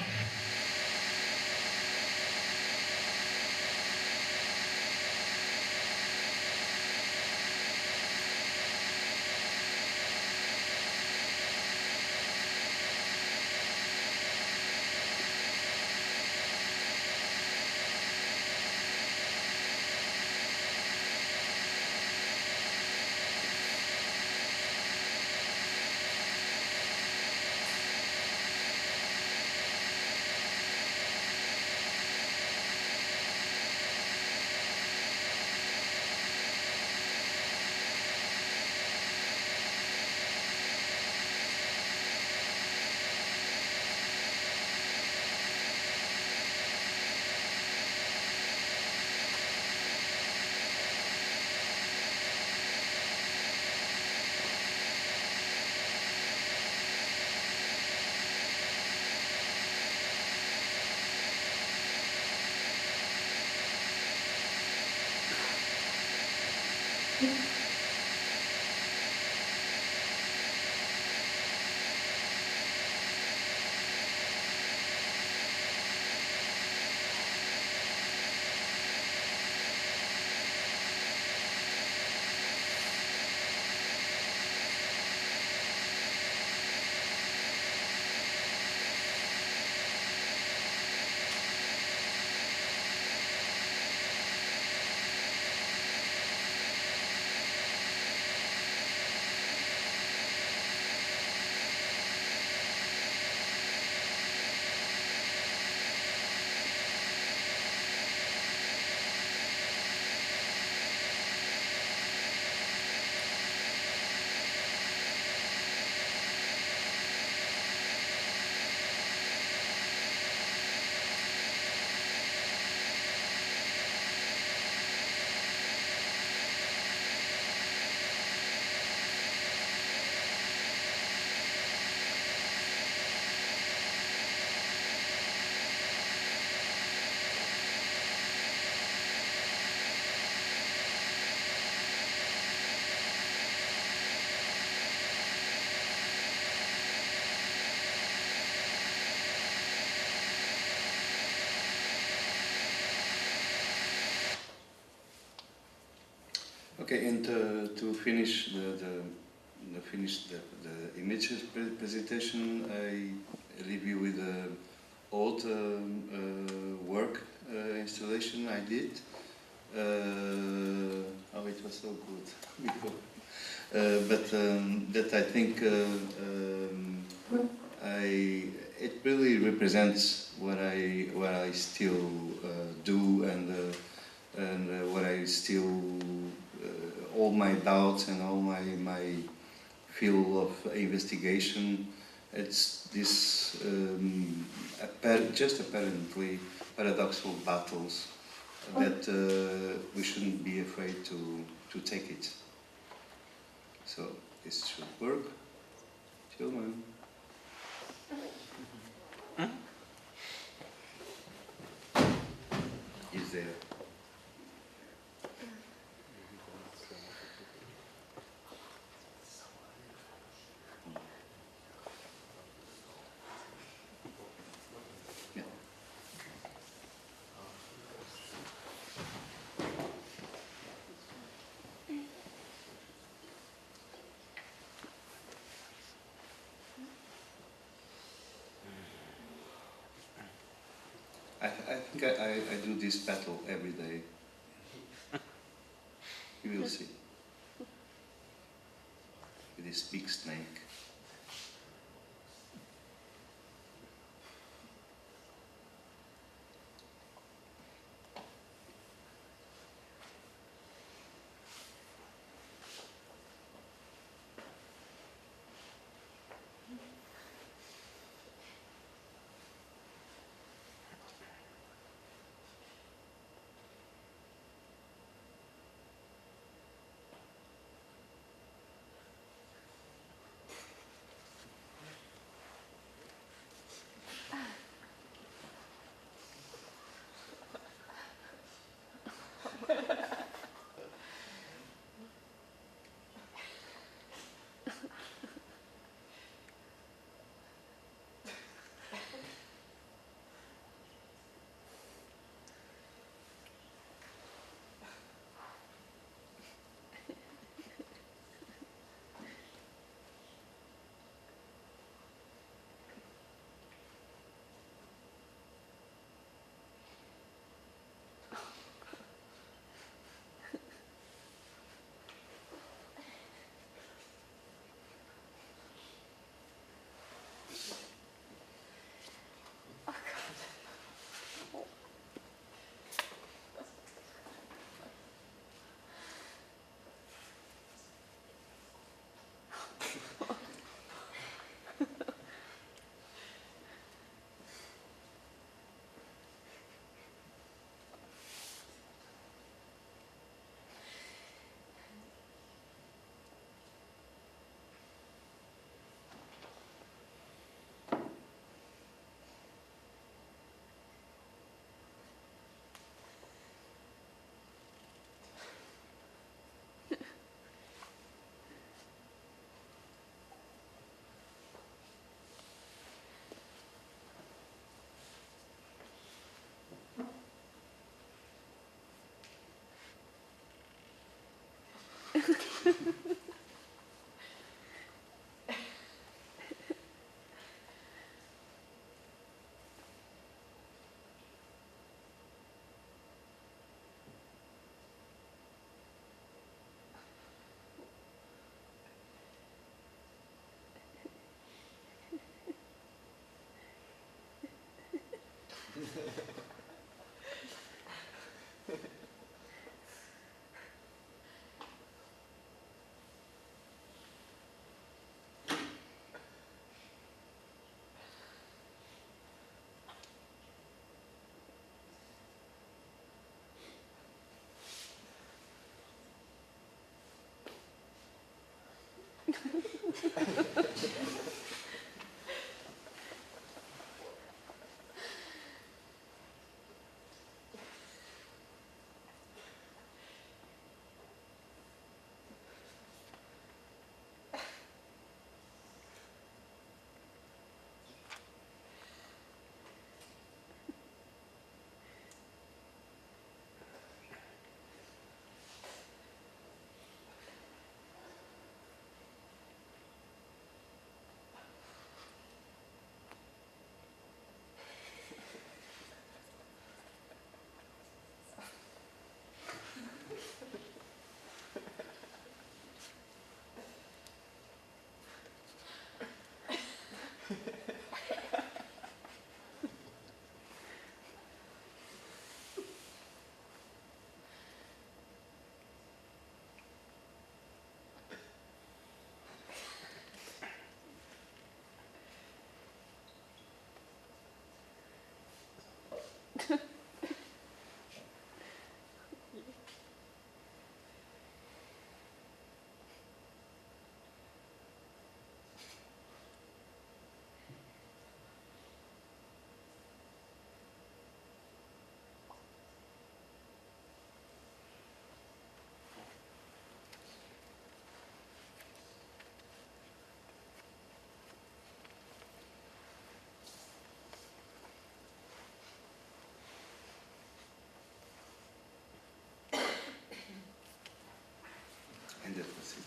S3: Okay, and to finish the images presentation, I leave you with an old work installation I did. Oh, it was so good before. But that I think it really represents what I still do and what I still all my doubts and all my field of investigation. It's this just apparently paradoxical battles that we shouldn't be afraid to take it. So this should work. Children. Is there? Yeah. I think I do this battle every day. You will see. With this big snake. And that was it.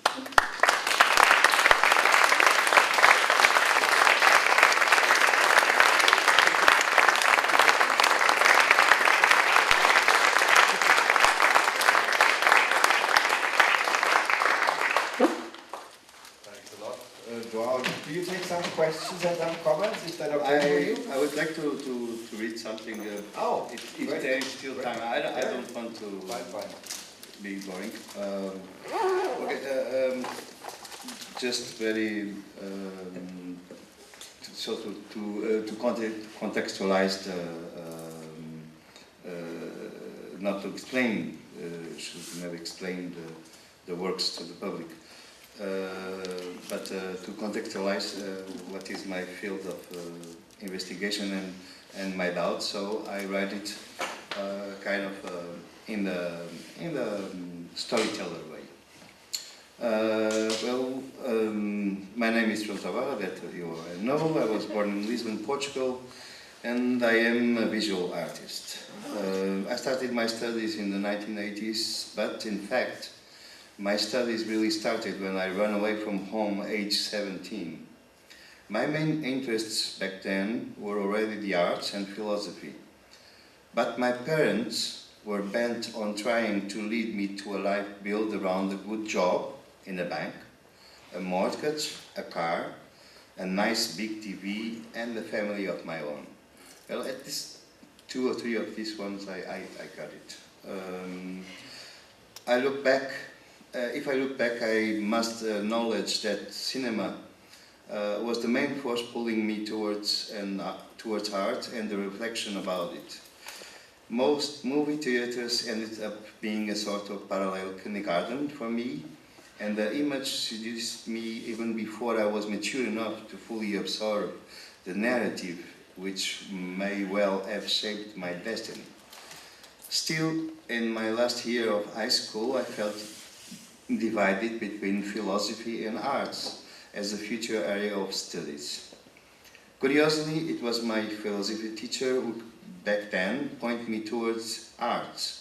S2: Thanks a lot.
S1: Joao, do you take some questions and some comments? Is that okay for you?
S3: I would like to read something.
S1: Oh,
S3: if
S1: great.
S3: there is still time, I don't want to
S1: Fine.
S3: be boring. Just very so to contextualize not to explain, should never explain the works to the public, but to contextualize what is my field of investigation and my doubts. So I write it kind of in the storyteller way. My name is Joao Tabarra, that you all know. I was born in Lisbon, Portugal, and I am a visual artist. I started my studies in the 1980s, but in fact, my studies really started when I ran away from home, age 17. My main interests back then were already the arts and philosophy, but my parents were bent on trying to lead me to a life built around a good job in a bank, a mortgage, a car, a nice big TV, and a family of my own. Well, at least 2 or 3 of these ones, I got it. If I look back, I must acknowledge that cinema was the main force pulling me towards art and the reflection about it. Most movie theaters ended up being a sort of parallel kindergarten for me, and the image seduced me even before I was mature enough to fully absorb the narrative, which may well have shaped my destiny. Still, in my last year of high school, I felt divided between philosophy and arts as a future area of studies. Curiously, it was my philosophy teacher who back then pointed me towards arts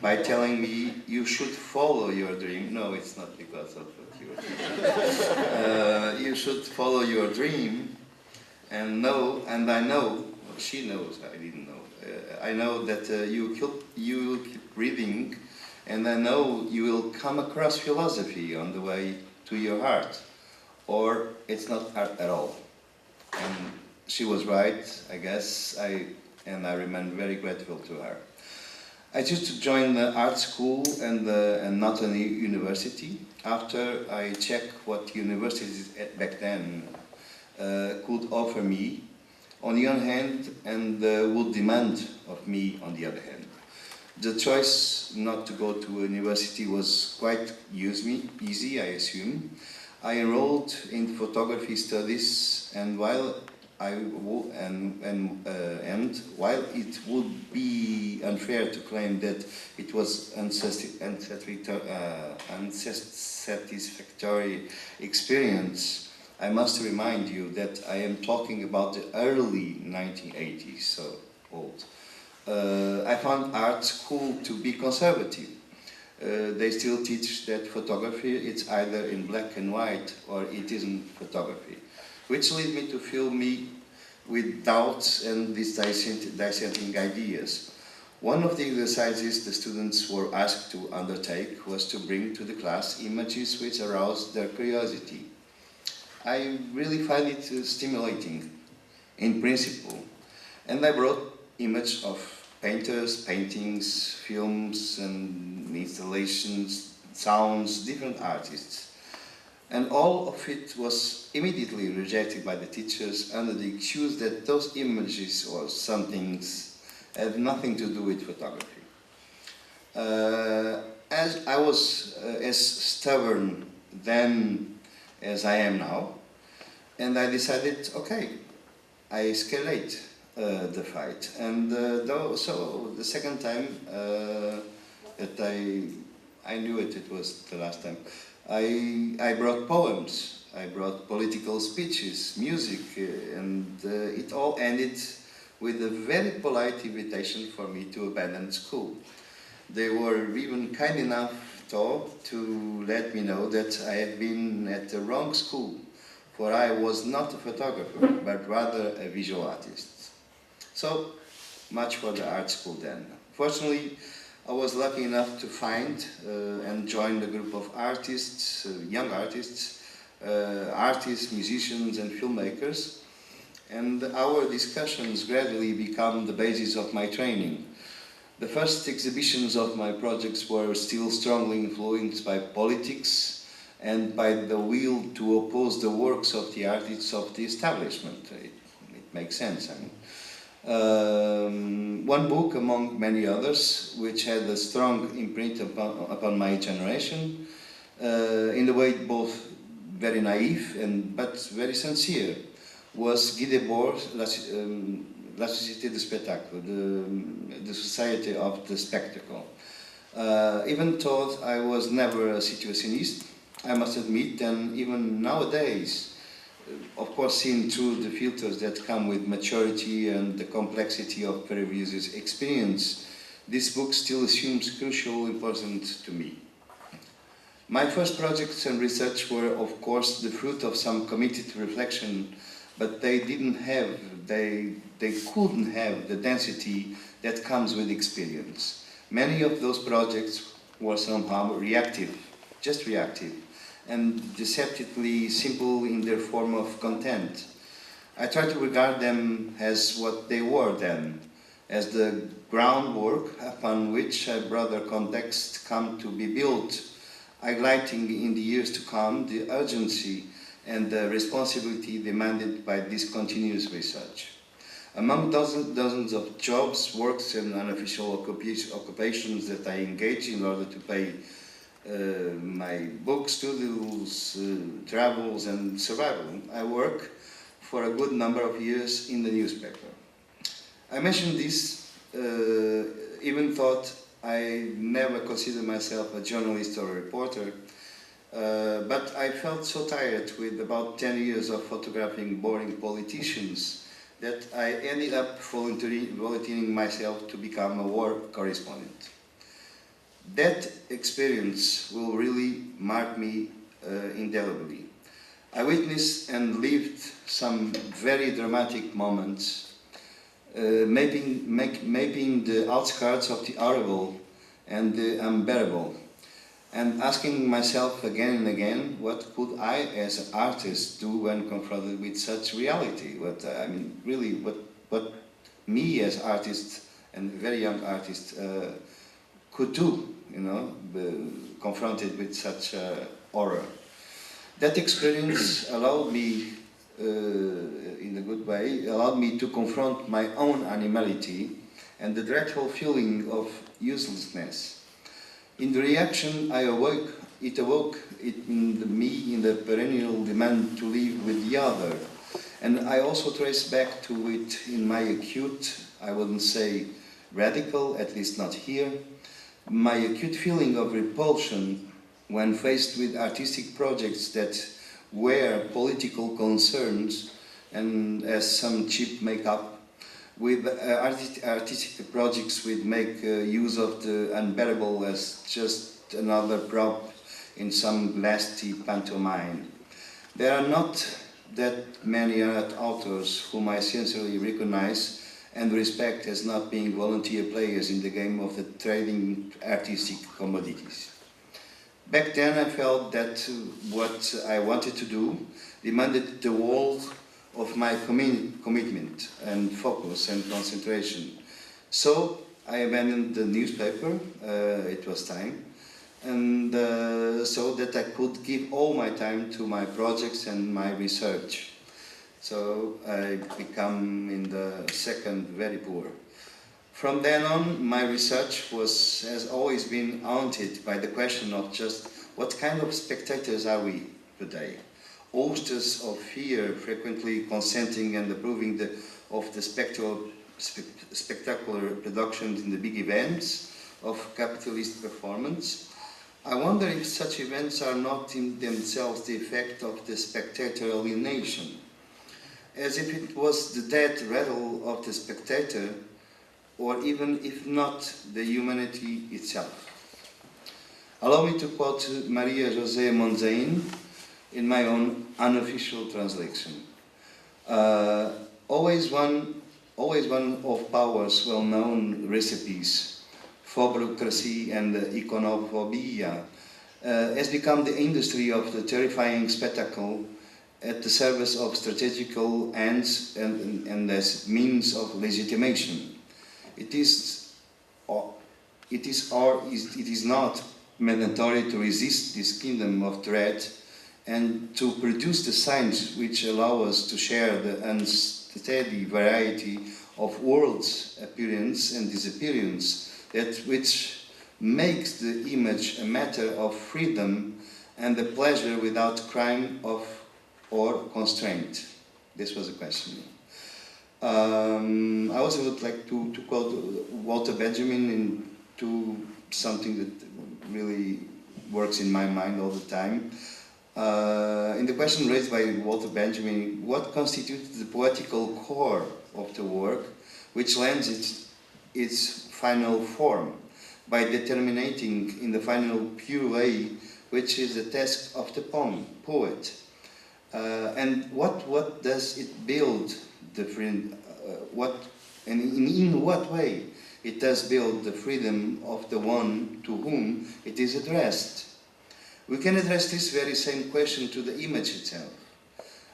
S3: by telling me, you should follow your dream. No, it's not because of what you were teaching. You should follow your dream and I know, she knows, I didn't know. I know that you will keep reading, and I know you will come across philosophy on the way to your heart, or it's not art at all. And she was right, I guess, and I remain very grateful to her. I chose to join the art school and not a university. After I checked what universities back then could offer me, on the one hand, and would demand of me on the other hand. The choice not to go to a university was quite easy, I assume. I enrolled in photography studies, and while while it would be unfair to claim that it was unsatisfactory experience, I must remind you that I am talking about the early 1980s, so old. I found art school to be conservative. They still teach that photography is either in black and white or it isn't photography, which led me to fill me with doubts and dissenting ideas. One of the exercises the students were asked to undertake was to bring to the class images which aroused their curiosity. I really find it stimulating in principle. And I brought images of painters, paintings, films and installations, sounds, different artists. And all of it was immediately rejected by the teachers under the excuse that those images or some things had nothing to do with photography. As I was as stubborn then as I am now, and I decided, okay, I escalate the fight. And so the second time that I knew it was the last time, I brought poems, I brought political speeches, music, and it all ended with a very polite invitation for me to abandon school. They were even kind enough, though, to let me know that I had been at the wrong school, for I was not a photographer, but rather a visual artist. So, much for the art school then. Fortunately, I was lucky enough to find and join the group of artists, young artists, musicians and filmmakers, and our discussions gradually become the basis of my training. The first exhibitions of my projects were still strongly influenced by politics and by the will to oppose the works of the artists of the establishment. It makes sense, I mean. One book among many others, which had a strong imprint upon my generation, in a way both very naive but very sincere, was Guy Debord's La Société du Spectacle, the Society of the Spectacle. Even though I was never a situationist, I must admit, and even nowadays, of course seen through the filters that come with maturity and the complexity of previous experience, this book still assumes crucial importance to me. My first projects and research were, of course, the fruit of some committed reflection, but they couldn't have the density that comes with experience. Many of those projects were somehow reactive, just reactive, and deceptively simple in their form of content. I try to regard them as what they were then, as the groundwork upon which a broader context come to be built, highlighting in the years to come the urgency and the responsibility demanded by this continuous research. Among dozens of jobs, works and unofficial occupations that I engage in order to pay my book studios, travels and survival, I work for a good number of years in the newspaper. I mention this even thought I never considered myself a journalist or a reporter, but I felt so tired with about 10 years of photographing boring politicians that I ended up volunteering myself to become a war correspondent. That experience will really mark me indelibly. I witnessed and lived some very dramatic moments, mapping the outskirts of the horrible and the unbearable, and asking myself again and again, what could I as an artist do when confronted with such reality? What me as artist and very young artist could do, confronted with such horror. That experience allowed me, in a good way, allowed me to confront my own animality and the dreadful feeling of uselessness. In the reaction it awoke in me in the perennial demand to live with the other. And I also trace back to it in my acute, I wouldn't say radical, at least not here, my acute feeling of repulsion when faced with artistic projects that were political concerns and as some cheap makeup, with artistic projects which make use of the unbearable as just another prop in some blasty pantomime. There are not that many art authors whom I sincerely recognize and respect as not being volunteer players in the game of the trading artistic commodities. Back then I felt that what I wanted to do demanded the world of my commitment and focus and concentration. So I abandoned the newspaper, it was time, and so that I could give all my time to my projects and my research. So I become in the second very poor. From then on, my research has always been haunted by the question of just what kind of spectators are we today? Hostess of fear, frequently consenting and approving of the spectacular productions in the big events of capitalist performance. I wonder if such events are not in themselves the effect of the spectator alienation, as if it was the dead rattle of the spectator, or even if not, the humanity itself. Allow me to quote Maria José Monzain in my own unofficial translation. Always one of power's well-known recipes for bureaucracy and iconophobia has become the industry of the terrifying spectacle at the service of strategical ends and as means of legitimation. It is not mandatory to resist this kingdom of dread and to produce the signs which allow us to share the unsteady variety of world's appearance and disappearance, which makes the image a matter of freedom and the pleasure without crime or constraint. This was a question. I also would like to quote Walter Benjamin into something that really works in my mind all the time. In the question raised by Walter Benjamin, what constitutes the poetical core of the work, which lends its final form, by determining in the final pure way, which is the task of the poet. And what does it build the freedom? In what way it does build the freedom of the one to whom it is addressed? We can address this very same question to the image itself.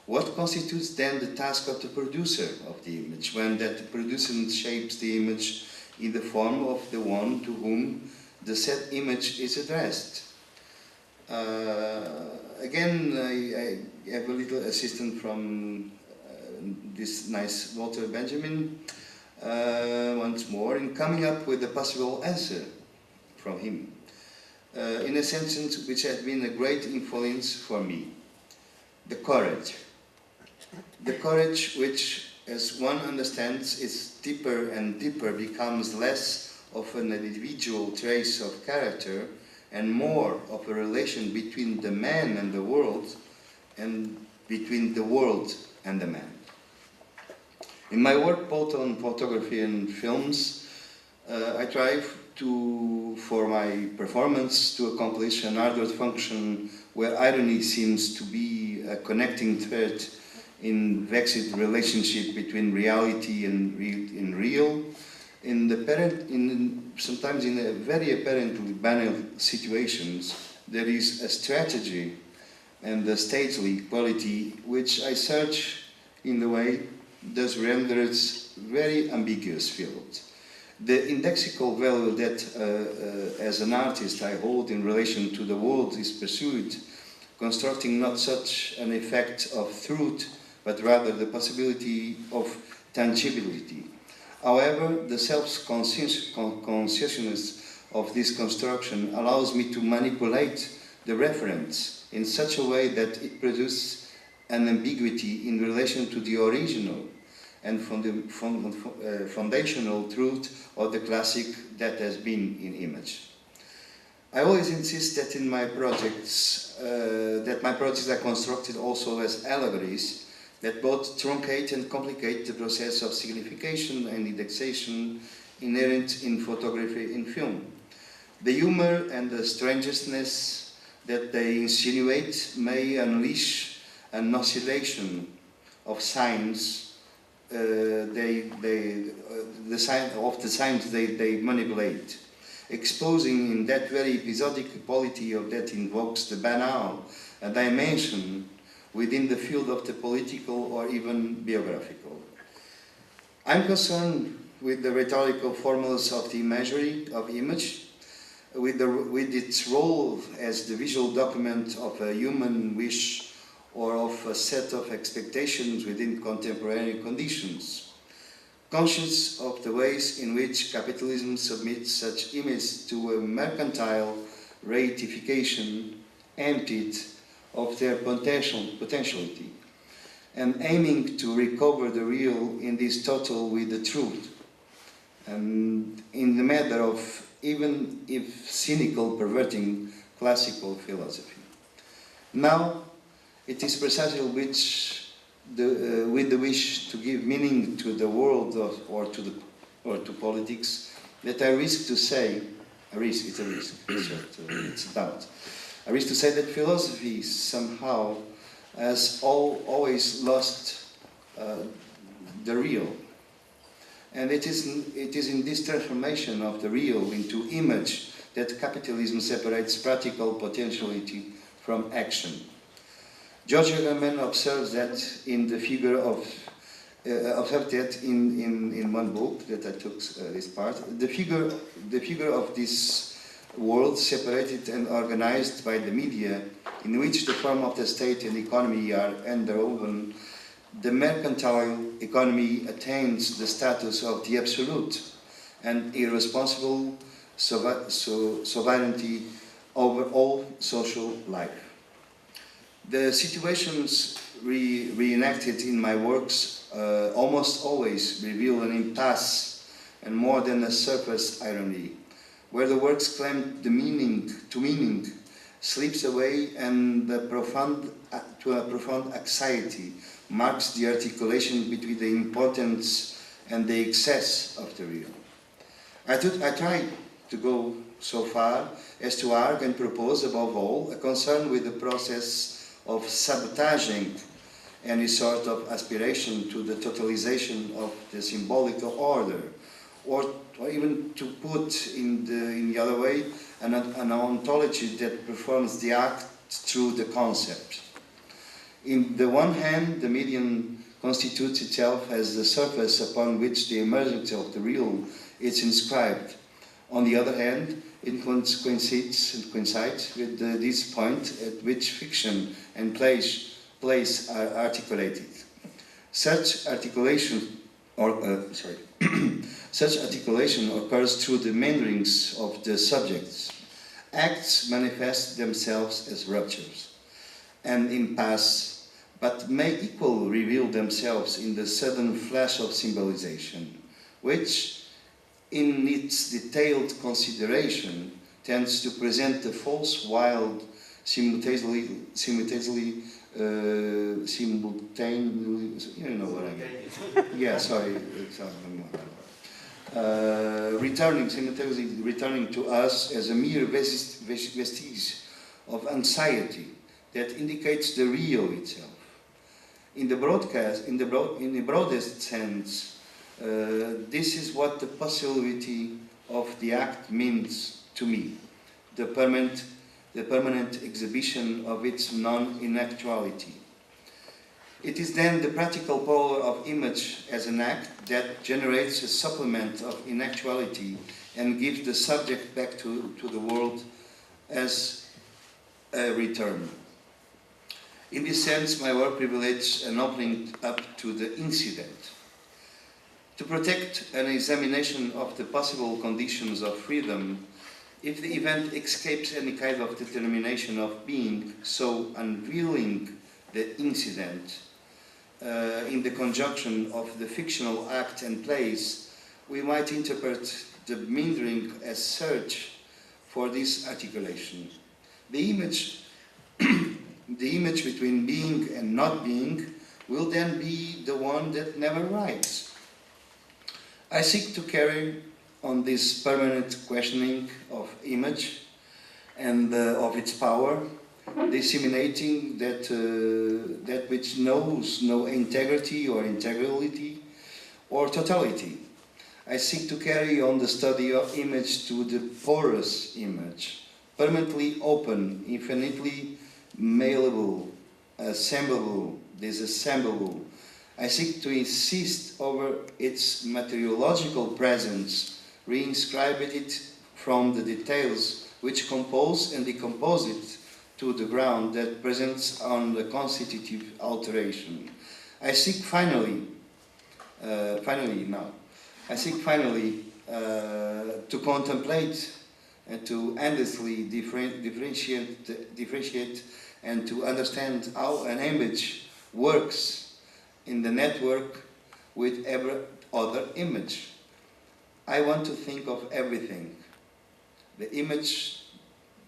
S3: What constitutes then the task of the producer of the image, when that producer shapes the image in the form of the one to whom the said image is addressed? Again, I have a little assistance from this nice Walter Benjamin once more in coming up with a possible answer from him, in a sentence which has been a great influence for me. The courage. The courage which, as one understands, is deeper and deeper, becomes less of an individual trace of character and more of a relation between the man and the world, and between the world and the man. In my work both on photography and films, I try for my performance to accomplish an arduous function where irony seems to be a connecting thread in vexed relationship between reality and real, sometimes in a very apparently banal situations. There is a strategy and a stately quality which I search in the way thus renders very ambiguous field. The indexical value that as an artist I hold in relation to the world is pursued, constructing not such an effect of truth, but rather the possibility of tangibility. However, the self-consciousness of this construction allows me to manipulate the reference in such a way that it produces an ambiguity in relation to the original and from the foundational truth of the classic that has been in image. I always insist that in my projects, are constructed also as allegories that both truncate and complicate the process of signification and indexation inherent in photography and film. The humor and the strangeness that they insinuate may unleash an oscillation of signs, the signs they manipulate. exposing in that very episodic quality of that invokes the banal, a dimension within the field of the political or even biographical. I'm concerned with the rhetorical formulas of the imagery of image, with its role as the visual document of a human wish or of a set of expectations within contemporary conditions. Conscious of the ways in which capitalism submits such images to a mercantile reification emptied of their potentiality, and aiming to recover the real in this total with the truth, and in the matter of even if cynical perverting classical philosophy. Now, it is precisely with the wish to give meaning to the world or to politics that I risk to say, it's a doubt. I risk to say that philosophy somehow has always lost the real. And it is in this transformation of the real into image that capitalism separates practical potentiality from action. George Agamben observes that in the figure of in one book that I took this part, the figure of this world separated and organized by the media, in which the form of the state and economy are interwoven, the mercantile economy attains the status of the absolute and irresponsible sovereignty over all social life. The situations reenacted in my works almost always reveal an impasse and more than a surface irony, where the works claim the meaning slips away and a profound anxiety marks the articulation between the importance and the excess of the real. I tried to go so far as to argue and propose, above all, a concern with the process of sabotaging any sort of aspiration to the totalization of the symbolical order, or even to put in the other way an ontology that performs the act through the concept. In the one hand, the medium constitutes itself as the surface upon which the emergence of the real is inscribed. On the other hand, it coincides with this point at which fiction and place are articulated. Such articulation occurs through the meanderings of the subjects. Acts manifest themselves as ruptures and impasse, but may equally reveal themselves in the sudden flash of symbolization, which, in its detailed consideration, tends to present the false wild simultaneously, you know what I mean. Yeah, sorry. Simultaneously returning to us as a mere vestige of anxiety that indicates the real itself. In the broadest sense, this is what the possibility of the act means to me, the permanent exhibition of its non-inactuality. It is then the practical power of image as an act that generates a supplement of inactuality and gives the subject back to the world as a return. In this sense, my work privileges an opening up to the incident. To protect an examination of the possible conditions of freedom, if the event escapes any kind of determination of being, so unveiling the incident in the conjunction of the fictional act and place, we might interpret the meandering as search for this articulation. The image between being and not being will then be the one that never arrives. I seek to carry on this permanent questioning of image and of its power, disseminating that which knows no integrity or integrality or totality.
S5: I seek to carry on the study of image to the porous image, permanently open, infinitely malleable, assemblable, disassemblable. I seek to insist over its materiological presence, reinscribe it from the details which compose and decompose it to the ground that presents on the constitutive alteration. I seek finally to contemplate and to endlessly differentiate and to understand how an image works in the network with every other image. I want to think of everything. The image,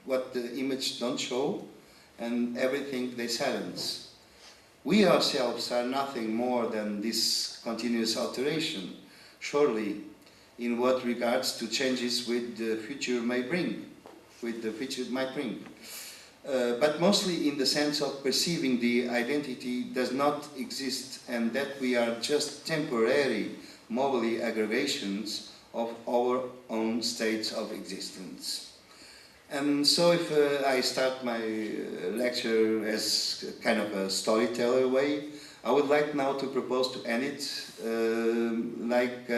S5: what the image don't show, and everything they silence. We ourselves are nothing more than this continuous alteration, surely in what regards to changes which the future might bring, but mostly in the sense of perceiving the identity does not exist and that we are just temporary, mobile aggregations of our own states of existence. And so if I start my lecture as kind of a storyteller way, I would like now to propose to end it like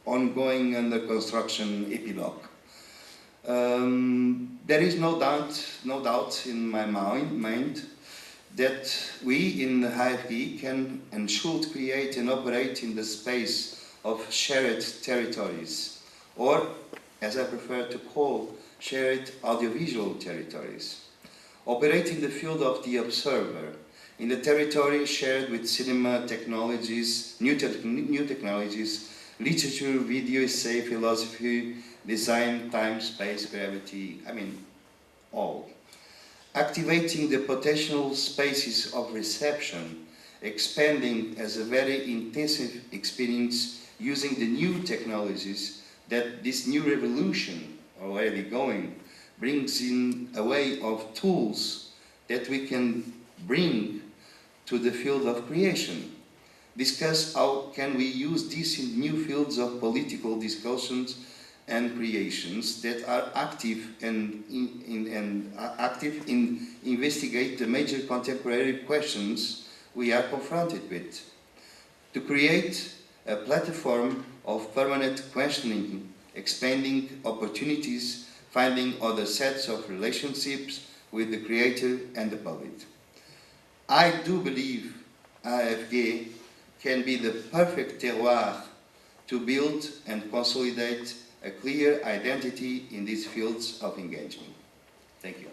S5: ongoing under construction epilogue. There is no doubt in my mind that we in the HfG can and should create and operate in the space of shared territories, or, as I prefer to call, shared audiovisual territories. Operate in the field of the observer, in the territory shared with cinema technologies, new technologies, literature, video, essay, philosophy, design, time, space, gravity, I mean, all. Activating the potential spaces of reception, expanding as a very intensive experience using the new technologies that this new revolution already going brings in a way of tools that we can bring to the field of creation. Discuss how can we use this in new fields of political discussions and creations that are active in investigate the major contemporary questions we are confronted with. To create a platform of permanent questioning, expanding opportunities, finding other sets of relationships with the creator and the public. I do believe HfG can be the perfect terroir to build and consolidate a clear identity in these fields of engagement. Thank you.